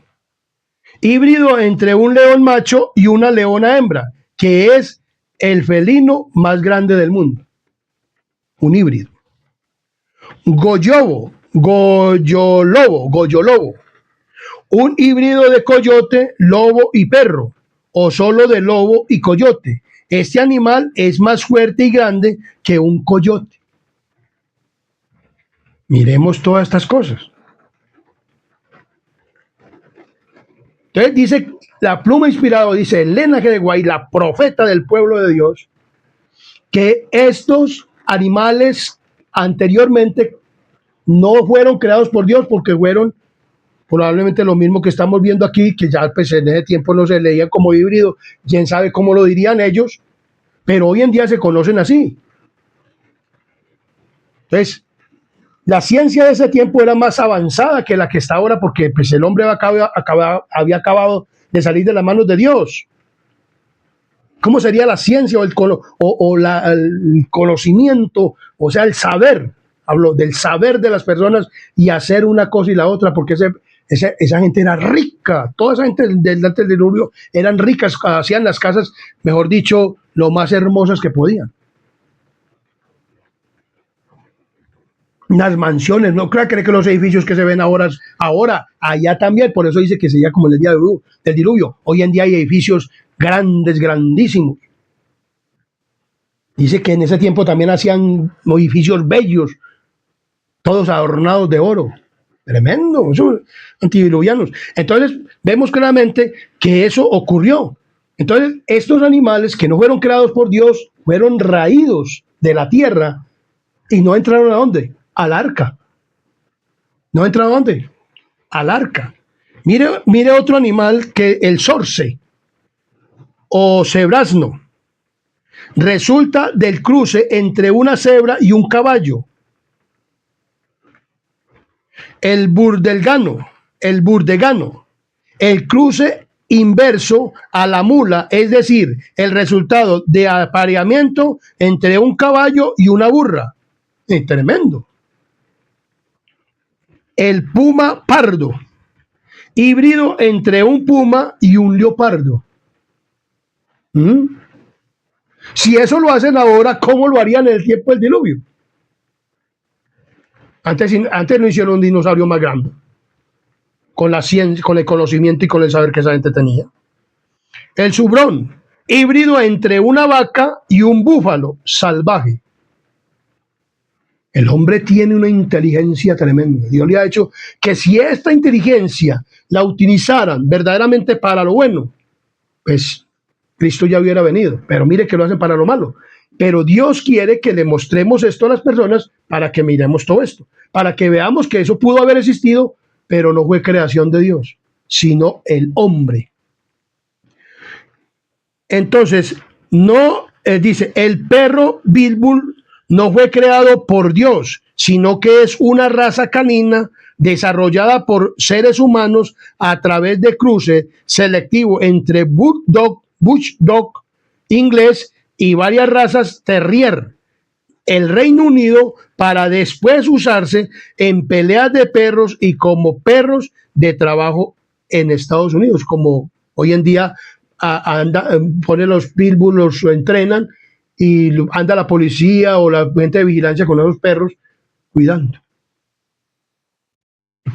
híbrido entre un león macho y una leona hembra, que es el felino más grande del mundo. Un híbrido. Goyolobo, un híbrido de coyote, lobo y perro, o solo de lobo y coyote. Este animal es más fuerte y grande que un coyote. Miremos todas estas cosas. Entonces dice, la pluma inspirada, dice Elena G. de White, la profeta del pueblo de Dios, que estos animales anteriormente no fueron creados por Dios porque fueron probablemente lo mismo que estamos viendo aquí, que ya pues, en ese tiempo no se leían como híbrido, quién sabe cómo lo dirían ellos, pero hoy en día se conocen así. Entonces, la ciencia de ese tiempo era más avanzada que la que está ahora porque pues, el hombre había acabado de salir de las manos de Dios. ¿Cómo sería la ciencia el conocimiento, o sea, el saber? Hablo del saber de las personas y hacer una cosa y la otra, porque esa gente era rica. Toda esa gente antes del diluvio eran ricas, hacían las casas, mejor dicho, lo más hermosas que podían. Las mansiones, no creo que los edificios que se ven ahora, allá también, por eso dice que sería como en el día del diluvio. Hoy en día hay edificios grandes, grandísimos. Dice que en ese tiempo también hacían edificios bellos, todos adornados de oro. Tremendo, esos antidiluvianos. Entonces, vemos claramente que eso ocurrió. Entonces, estos animales que no fueron creados por Dios, fueron raídos de la tierra y no entraron ¿a dónde? Al arca. ¿No entraron a dónde? Al arca. Mire otro animal que el sorce o cebrazno. Resulta del cruce entre una cebra y un caballo. El burdegano, el cruce inverso a la mula, es decir, el resultado de apareamiento entre un caballo y una burra. Es tremendo. El puma pardo, híbrido entre un puma y un leopardo. Si eso lo hacen ahora, ¿cómo lo harían en el tiempo del diluvio? Antes no hicieron un dinosaurio más grande, con la ciencia, con el conocimiento y con el saber que esa gente tenía. El subrón, híbrido entre una vaca y un búfalo salvaje. El hombre tiene una inteligencia tremenda. Dios le ha hecho que si esta inteligencia la utilizaran verdaderamente para lo bueno, pues Cristo ya hubiera venido. Pero mire que lo hacen para lo malo. Pero Dios quiere que le mostremos esto a las personas para que miremos todo esto, para que veamos que eso pudo haber existido, pero no fue creación de Dios, sino el hombre. Entonces, no, dice, el perro pitbull no fue creado por Dios, sino que es una raza canina desarrollada por seres humanos a través de cruce selectivo entre bulldog inglés y varias razas terrier. El Reino Unido para después usarse en peleas de perros y como perros de trabajo en Estados Unidos, como hoy en día pone los pitbull, los entrenan y anda la policía o la gente de vigilancia con esos perros cuidando.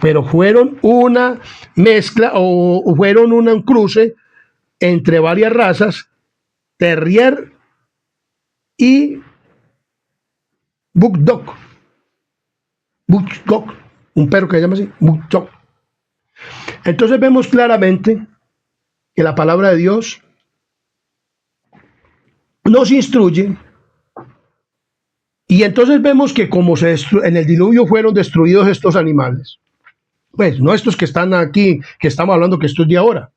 Pero fueron una mezcla o fueron un cruce entre varias razas, terrier y Buk-dog, Buk-dog, un perro que se llama así, Buk-dog. Entonces vemos claramente que la palabra de Dios nos instruye, y entonces vemos que como en el diluvio fueron destruidos estos animales, pues no estos que están aquí, que estamos hablando que estos de ahora.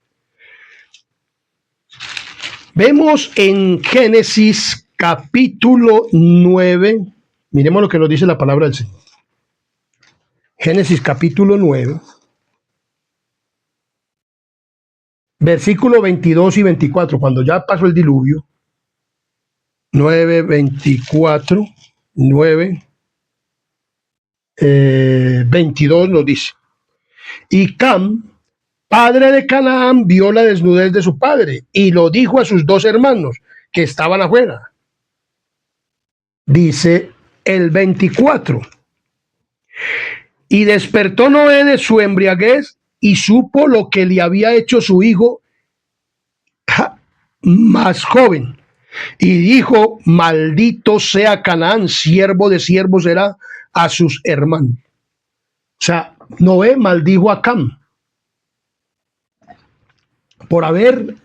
Vemos en Génesis capítulo 9, miremos lo que nos dice la palabra del Señor. Génesis capítulo 9, versículo 22 y 24, cuando ya pasó el diluvio. 9, 24, 9, 22 nos dice: y Cam, padre de Canaán, vio la desnudez de su padre y lo dijo a sus dos hermanos que estaban afuera. Dice el 24: y despertó Noé de su embriaguez y supo lo que le había hecho su hijo más joven. Y dijo: maldito sea Canaán, siervo de siervos será a sus hermanos. O sea, Noé maldijo a Cam por haber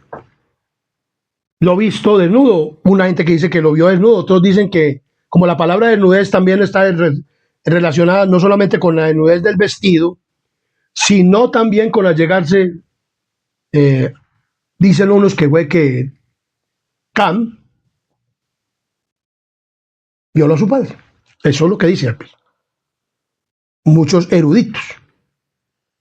lo visto desnudo. Una gente que dice que lo vio desnudo, otros dicen que, como la palabra desnudez también está relacionada no solamente con la desnudez del vestido, sino también con allegarse, dicen unos que fue que Cam violó a su padre. Eso es lo que dice muchos eruditos.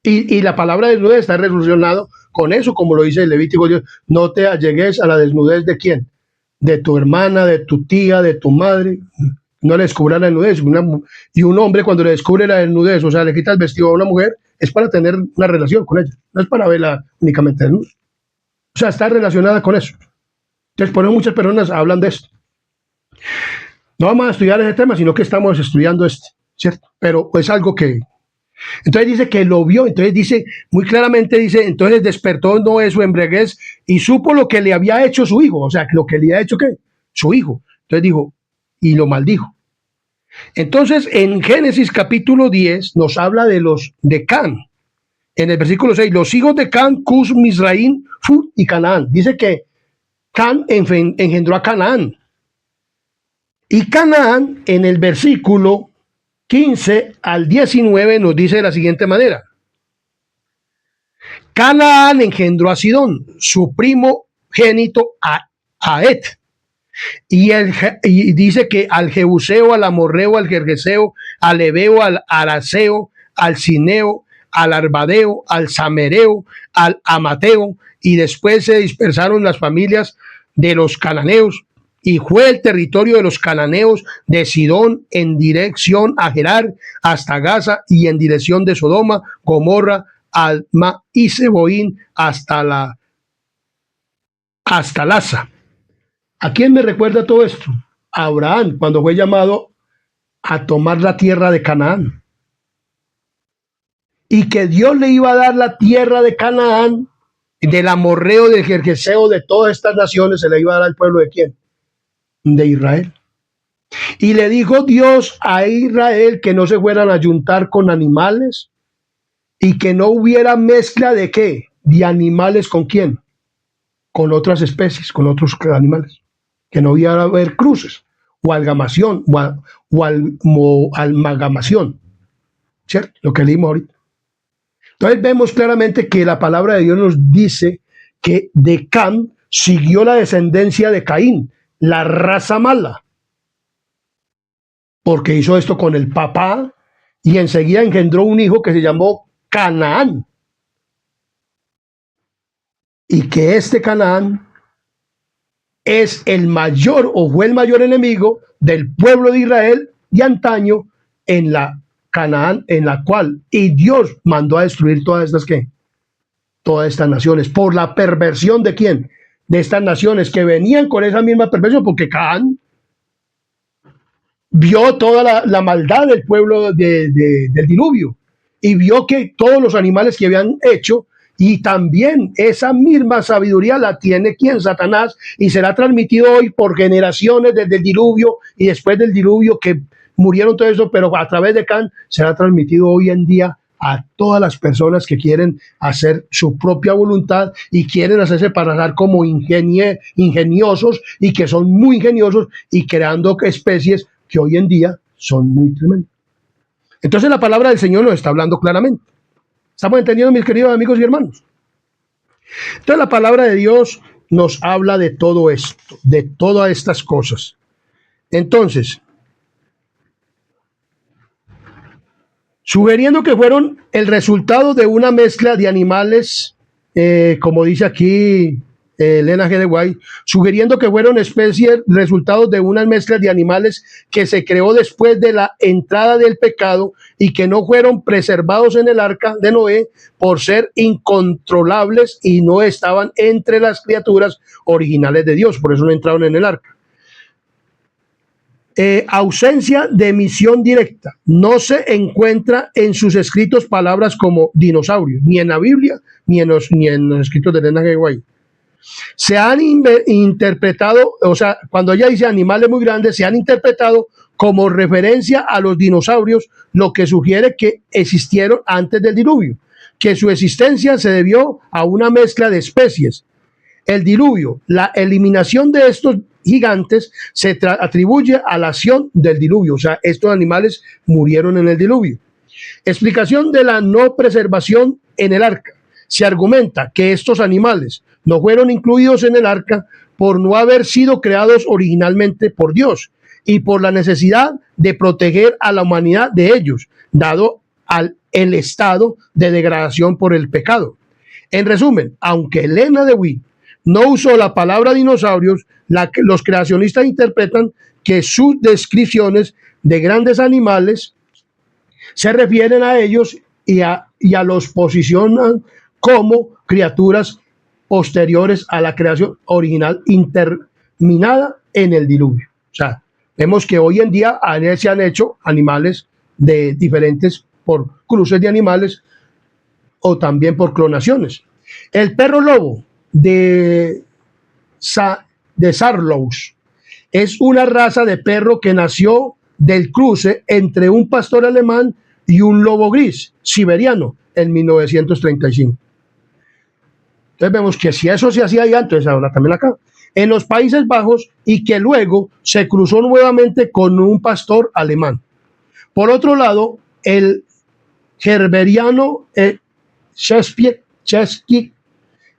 Y la palabra desnudez está relacionado con eso, como lo dice el Levítico: Dios, no te allegues a la desnudez de quién, de tu hermana, de tu tía, de tu madre. No le descubra la desnudez. Y un hombre, cuando le descubre la desnudez, o sea, le quita el vestido a una mujer, es para tener una relación con ella, no es para verla únicamente desnuda. O sea, está relacionada con eso. Entonces, por eso muchas personas hablan de esto. No vamos a estudiar ese tema, sino que estamos estudiando ¿cierto? Pero es algo que... Entonces dice que lo vio, entonces dice, muy claramente dice, entonces despertó Noé su embriaguez y supo lo que le había hecho su hijo, o sea, lo que le había hecho ¿qué? Su hijo. Entonces dijo, y lo maldijo. Entonces en Génesis capítulo 10 nos habla de Can. En el versículo 6, los hijos de Can, Cus, Misraín, Fud y Canaán. Dice que Can engendró a Canaán. Y Canaán, en el versículo 15 al 19, nos dice de la siguiente manera: Canaán engendró a Sidón, su primo génito a Et. Y dice que al Jebuseo, al Amorreo, al Gergeseo, al Ebeo, al Araseo, al Cineo, al Arbadeo, al Samereo, al Amateo, y después se dispersaron las familias de los cananeos, y fue el territorio de los cananeos de Sidón en dirección a Gerar hasta Gaza, y en dirección de Sodoma, Gomorra, Alma y Seboín hasta Laza. ¿A quién me recuerda todo esto? A Abraham, cuando fue llamado a tomar la tierra de Canaán. Y que Dios le iba a dar la tierra de Canaán, del amorreo, del gergeseo, de todas estas naciones, se le iba a dar al pueblo de quién? De Israel. Y le dijo Dios a Israel que no se fueran a juntar con animales y que no hubiera mezcla de ¿qué? De animales con quién? Con otras especies, con otros animales. Que no iba a haber cruces, o algamación, o amalgamación, ¿cierto? Lo que leímos ahorita. Entonces vemos claramente que la palabra de Dios nos dice que de Cam siguió la descendencia de Caín, la raza mala, porque hizo esto con el papá y enseguida engendró un hijo que se llamó Canaán. Y que este Canaán es el mayor, o fue el mayor enemigo del pueblo de Israel de antaño, en la Canaán, en la cual y Dios mandó a destruir todas estas naciones, por la perversión de quién, de estas naciones que venían con esa misma perversión, porque Canaán vio toda la maldad del pueblo del diluvio, y vio que todos los animales que habían hecho. Y también esa misma sabiduría la tiene ¿quién? Satanás, y será transmitido hoy por generaciones desde el diluvio y después del diluvio, que murieron todo eso, pero a través de Can será transmitido hoy en día a todas las personas que quieren hacer su propia voluntad y quieren hacerse pasar como ingeniosos y que son muy ingeniosos y creando especies que hoy en día son muy tremendas. Entonces la palabra del Señor nos está hablando claramente. ¿Estamos entendiendo, mis queridos amigos y hermanos? Entonces la palabra de Dios nos habla de todo esto, de todas estas cosas. Entonces, sugiriendo que fueron el resultado de una mezcla de animales, como dice aquí Elena G. de White, sugiriendo que fueron especies resultados de una mezcla de animales que se creó después de la entrada del pecado y que no fueron preservados en el arca de Noé por ser incontrolables y no estaban entre las criaturas originales de Dios, por eso no entraron en el arca. Ausencia de misión directa. No se encuentra en sus escritos palabras como dinosaurios, ni en la Biblia, ni en los escritos de Elena G. de White. Se han interpretado, o sea, cuando ella dice animales muy grandes, se han interpretado como referencia a los dinosaurios, lo que sugiere que existieron antes del diluvio, que su existencia se debió a una mezcla de especies. El diluvio, la eliminación de estos gigantes se atribuye a la acción del diluvio, o sea, estos animales murieron en el diluvio. Explicación de la no preservación en el arca. Se argumenta que estos animales no fueron incluidos en el arca por no haber sido creados originalmente por Dios y por la necesidad de proteger a la humanidad de ellos, dado el estado de degradación por el pecado. En resumen, aunque Elena de White no usó la palabra dinosaurios, los creacionistas interpretan que sus descripciones de grandes animales se refieren a ellos y a los posicionan como criaturas posteriores a la creación original interminada en el diluvio. O sea, vemos que hoy en día se han hecho animales de diferentes por cruces de animales o también por clonaciones. El perro lobo de Saarloos es una raza de perro que nació del cruce entre un pastor alemán y un lobo gris siberiano en 1935. Entonces vemos que si eso se hacía allá, entonces ahora también acá, en los Países Bajos, y que luego se cruzó nuevamente con un pastor alemán. Por otro lado, el gerberiano Chesky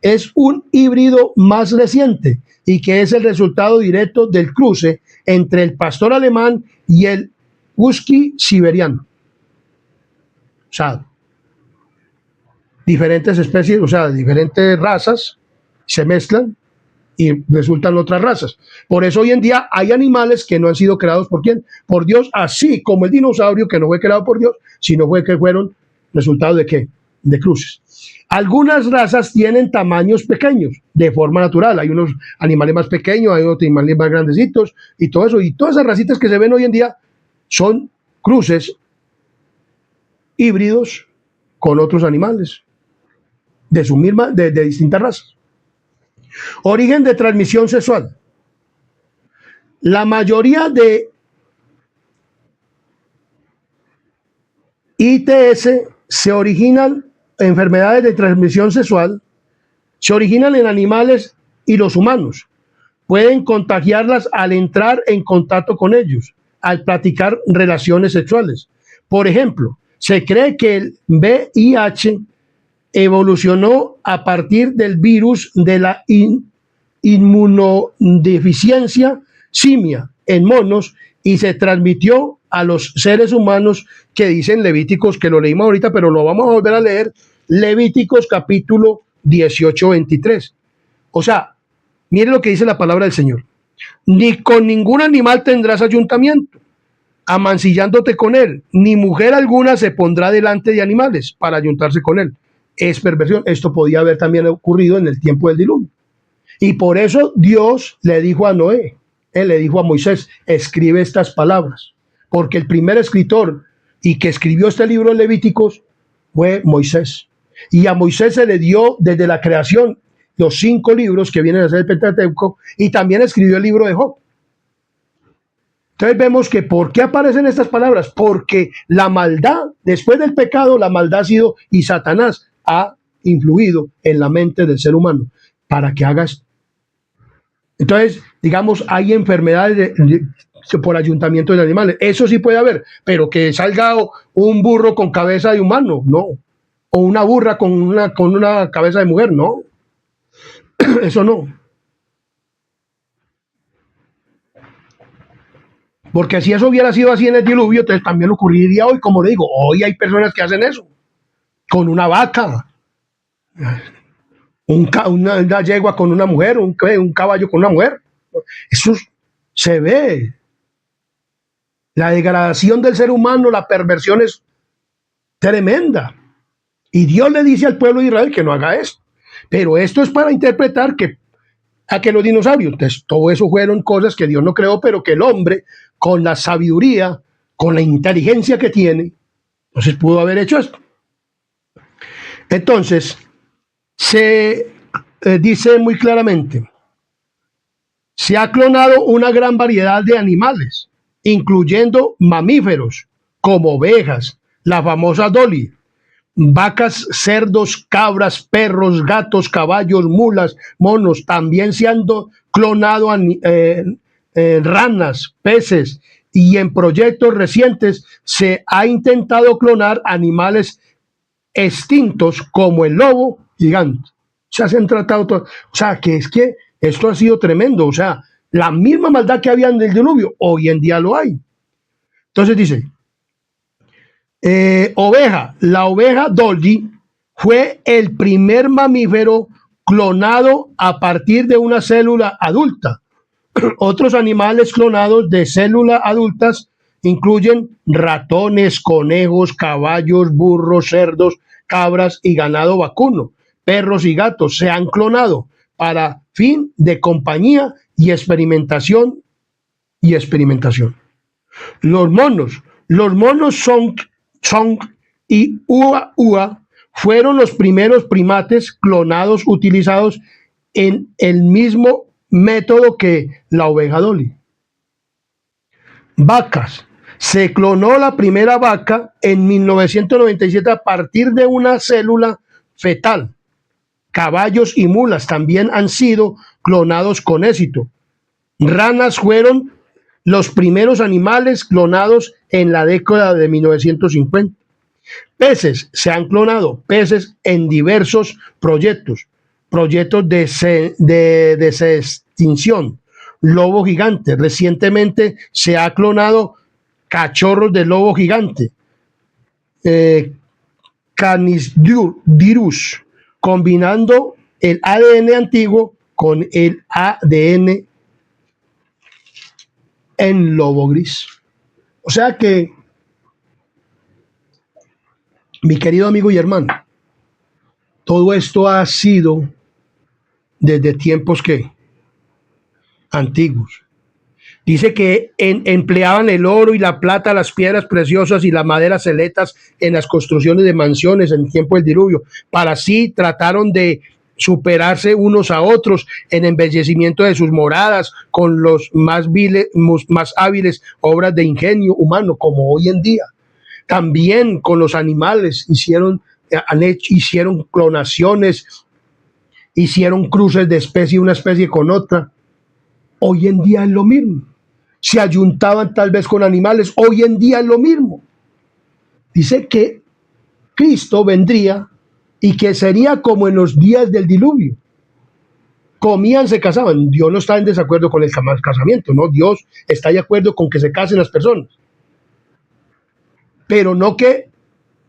es un híbrido más reciente y que es el resultado directo del cruce entre el pastor alemán y el husky siberiano. O sea, diferentes especies, o sea, diferentes razas se mezclan y resultan otras razas. Por eso hoy en día hay animales que no han sido creados por ¿quién? Por Dios, así como el dinosaurio que no fue creado por Dios, sino fue que fueron resultado de ¿qué? De cruces. Algunas razas tienen tamaños pequeños de forma natural. Hay unos animales más pequeños, hay otros animales más grandecitos y todo eso. Y todas esas racitas que se ven hoy en día son cruces híbridos con otros animales de su misma, de distintas razas. Origen de transmisión sexual. La mayoría de ITS se originan, enfermedades de transmisión sexual, se originan en animales y los humanos. Pueden contagiarlas al entrar en contacto con ellos, al practicar relaciones sexuales. Por ejemplo, se cree que el VIH evolucionó a partir del virus de la inmunodeficiencia simia en monos y se transmitió a los seres humanos, que dicen Levíticos, que lo leímos ahorita, pero lo vamos a volver a leer, Levíticos capítulo 18-23. O sea, mire lo que dice la palabra del Señor. Ni con ningún animal tendrás ayuntamiento, amancillándote con él, ni mujer alguna se pondrá delante de animales para ayuntarse con él. Es perversión. Esto podía haber también ocurrido en el tiempo del diluvio. Y por eso Dios le dijo a Noé, él le dijo a Moisés, escribe estas palabras. Porque el primer escritor y que escribió este libro de Levíticos fue Moisés. Y a Moisés se le dio desde la creación los 5 libros que vienen a ser el Pentateuco, y también escribió el libro de Job. Entonces vemos que ¿por qué aparecen estas palabras? Porque la maldad, después del pecado, la maldad ha sido, y Satanás ha influido en la mente del ser humano para que hagas. Entonces, digamos, hay enfermedades por ayuntamiento de animales. Eso sí puede haber, pero que salga un burro con cabeza de humano, no. O una burra con una cabeza de mujer, no. Eso no. Porque si eso hubiera sido así en el diluvio, entonces también ocurriría hoy, como le digo, hoy hay personas que hacen eso, con una vaca, una yegua con una mujer, un caballo con una mujer. Eso se ve. La degradación del ser humano, la perversión es tremenda. Y Dios le dice al pueblo de Israel que no haga esto. Pero esto es para interpretar que a que los dinosaurios, entonces, todo eso fueron cosas que Dios no creó, pero que el hombre, con la sabiduría, con la inteligencia que tiene, entonces pudo haber hecho esto. Entonces, se dice muy claramente, se ha clonado una gran variedad de animales, incluyendo mamíferos, como ovejas, la famosa Dolly, vacas, cerdos, cabras, perros, gatos, caballos, mulas, monos. También se han clonado ranas, peces, y en proyectos recientes se ha intentado clonar animales extintos como el lobo gigante. Se han tratado todo. O sea, que es que esto ha sido tremendo. O sea, la misma maldad que había en el diluvio, hoy en día lo hay. Entonces dice, la oveja Dolly fue el primer mamífero clonado a partir de una célula adulta. Otros animales clonados de células adultas incluyen ratones, conejos, caballos, burros, cerdos, cabras y ganado vacuno. Perros y gatos se han clonado para fin de compañía y experimentación. Los monos Song y Ua fueron los primeros primates clonados utilizados en el mismo método que la oveja Dolly. Vacas. Se clonó la primera vaca en 1997 a partir de una célula fetal. Caballos y mulas también han sido clonados con éxito. Ranas fueron los primeros animales clonados en la década de 1950. Peces, se han clonado peces en diversos proyectos de desextinción. Lobo gigante, recientemente se ha clonado cachorros de lobo gigante. Canisdirus, combinando el ADN antiguo con el ADN en lobo gris. O sea que, mi querido amigo y hermano, todo esto ha sido desde tiempos que antiguos. Dice que empleaban el oro y la plata, las piedras preciosas y las maderas seletas en las construcciones de mansiones en el tiempo del diluvio. Para así trataron de superarse unos a otros en embellecimiento de sus moradas con los más hábiles obras de ingenio humano, como hoy en día. También con los animales hicieron clonaciones, hicieron cruces de especie, una especie con otra. Hoy en día es lo mismo. Se ayuntaban tal vez con animales, hoy en día es lo mismo. Dice que Cristo vendría y que sería como en los días del diluvio. Comían, se casaban. Dios no está en desacuerdo con el casamiento, ¿no? Dios está de acuerdo con que se casen las personas. Pero no que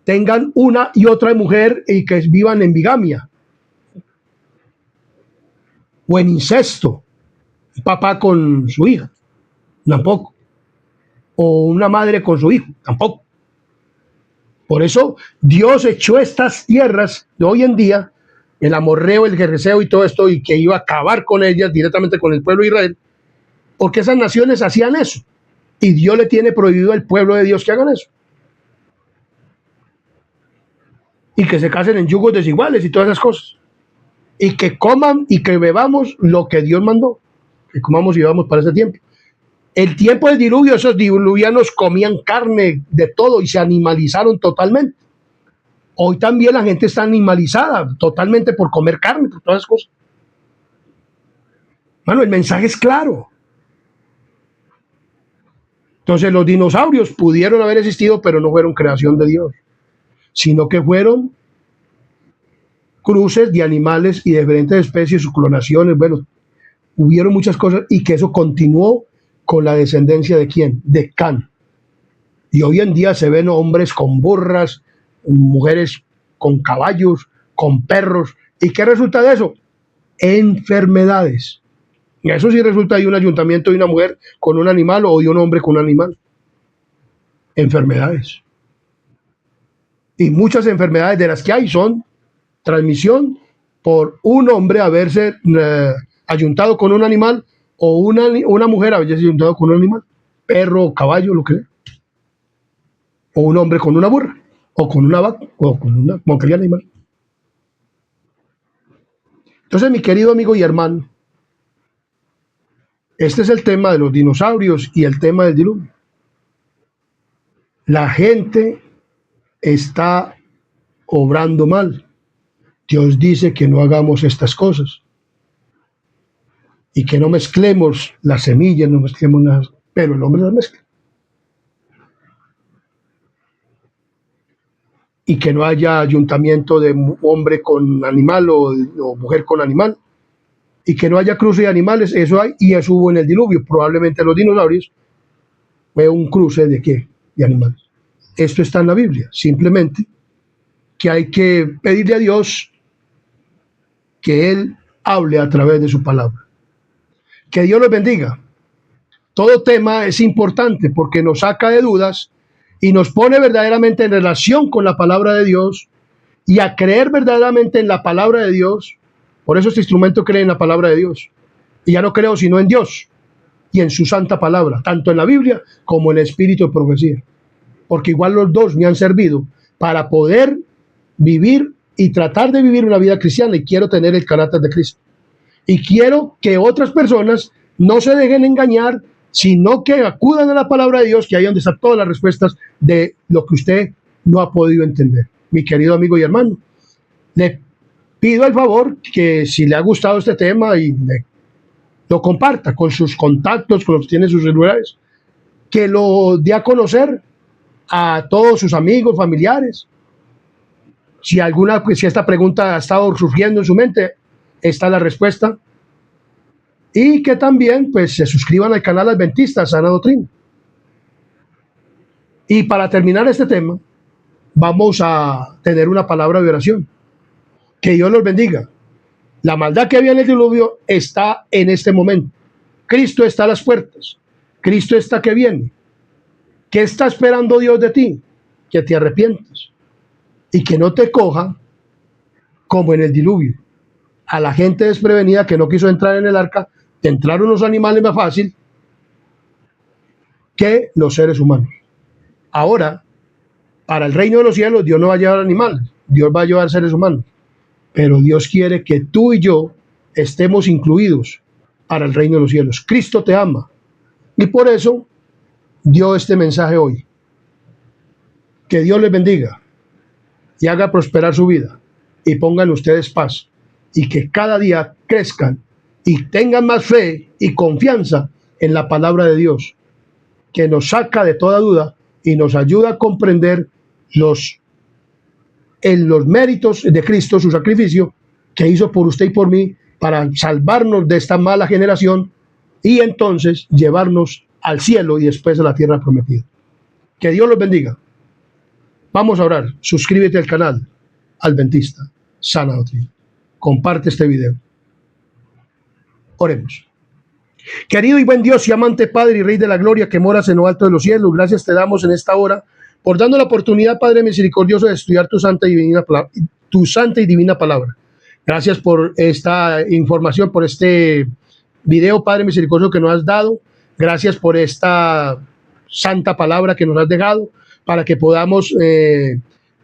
tengan una y otra mujer y que vivan en bigamia o en incesto, un papá con su hija, tampoco, o una madre con su hijo, tampoco. Por eso Dios echó estas tierras de hoy en día, el amorreo, el jerjeseo y todo esto, y que iba a acabar con ellas directamente con el pueblo de Israel, porque esas naciones hacían eso, y Dios le tiene prohibido al pueblo de Dios que hagan eso. Y que se casen en yugos desiguales y todas esas cosas. Y que coman y que bebamos lo que Dios mandó. Que comamos y bebamos para ese tiempo. El tiempo del diluvio, esos diluvianos comían carne de todo y se animalizaron totalmente. Hoy también la gente está animalizada totalmente por comer carne, por todas esas cosas. Bueno, el mensaje es claro. Entonces los dinosaurios pudieron haber existido, pero no fueron creación de Dios, sino que fueron cruces de animales y de diferentes especies, sus clonaciones, bueno, hubieron muchas cosas y que eso continuó con la descendencia de ¿quién? De Can. Y hoy en día se ven hombres con burras, mujeres con caballos, con perros. ¿Y qué resulta de eso? Enfermedades. Y eso sí resulta de un ayuntamiento de una mujer con un animal o de un hombre con un animal. Enfermedades. Y muchas enfermedades de las que hay son transmisión por un hombre haberse ayuntado con un animal o una mujer haberse ayuntado con un animal, perro, caballo, lo que sea. O un hombre con una burra, o con una vaca, o con cualquier animal. Entonces, mi querido amigo y hermano, este es el tema de los dinosaurios y el tema del diluvio. La gente está obrando mal. Dios dice que no hagamos estas cosas y que no mezclemos las semillas, no mezclemos nada, pero el hombre las mezcla. Y que no haya ayuntamiento de hombre con animal o mujer con animal, y que no haya cruce de animales, eso hay, y eso hubo en el diluvio. Probablemente los dinosaurios fue un cruce de ¿qué? De animales. Esto está en la Biblia, simplemente que hay que pedirle a Dios que Él hable a través de su palabra. Que Dios los bendiga. Todo tema es importante porque nos saca de dudas y nos pone verdaderamente en relación con la palabra de Dios y a creer verdaderamente en la palabra de Dios. Por eso este instrumento cree en la palabra de Dios. Y ya no creo sino en Dios y en su santa palabra, tanto en la Biblia como en el espíritu de profecía. Porque igual los dos me han servido para poder vivir y tratar de vivir una vida cristiana, y quiero tener el carácter de Cristo. Y quiero que otras personas no se dejen engañar, sino que acudan a la palabra de Dios, que ahí donde están todas las respuestas de lo que usted no ha podido entender. Mi querido amigo y hermano, le pido el favor que si le ha gustado este tema y lo comparta con sus contactos, con los que tiene sus celulares, que lo dé a conocer a todos sus amigos, familiares. Si esta pregunta ha estado surgiendo en su mente, está la respuesta. Y que también pues se suscriban al canal Adventista Sana Doctrina. Y para terminar este tema, vamos a tener una palabra de oración. Que Dios los bendiga. La maldad que había en el diluvio está en este momento. Cristo está a las puertas. Cristo está que viene. ¿Qué está esperando Dios de ti? Que te arrepientas y que no te coja como en el diluvio. A la gente desprevenida que no quiso entrar en el arca, entraron los animales más fácil que los seres humanos. Ahora, para el reino de los cielos, Dios no va a llevar animales, Dios va a llevar seres humanos. Pero Dios quiere que tú y yo estemos incluidos para el reino de los cielos. Cristo te ama. Y por eso dio este mensaje hoy. Que Dios les bendiga y haga prosperar su vida y pongan ustedes paz y que cada día crezcan y tengan más fe y confianza en la palabra de Dios, que nos saca de toda duda y nos ayuda a comprender los méritos de Cristo, su sacrificio que hizo por usted y por mí para salvarnos de esta mala generación y entonces llevarnos al cielo y después a la tierra prometida. Que Dios los bendiga. Vamos a orar. Suscríbete al canal Adventista Sana Doctrina. Comparte este video. Oremos. Querido y buen Dios y amante Padre y Rey de la Gloria que moras en lo alto de los cielos, gracias te damos en esta hora por dando la oportunidad, Padre misericordioso, de estudiar tu santa y divina palabra. Gracias por esta información, por este video, Padre misericordioso, que nos has dado. Gracias por esta santa palabra que nos has dejado para que podamos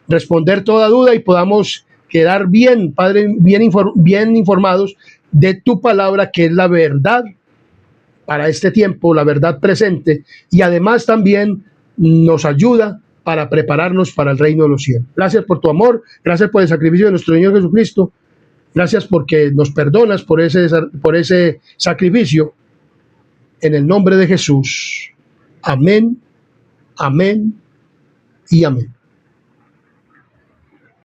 responder toda duda y podamos quedar bien, Padre, bien informados de tu palabra, que es la verdad para este tiempo, la verdad presente, y además también nos ayuda para prepararnos para el reino de los cielos. Gracias por tu amor, gracias por el sacrificio de nuestro Señor Jesucristo, gracias porque nos perdonas por ese sacrificio. En el nombre de Jesús. Amén, amén y amén.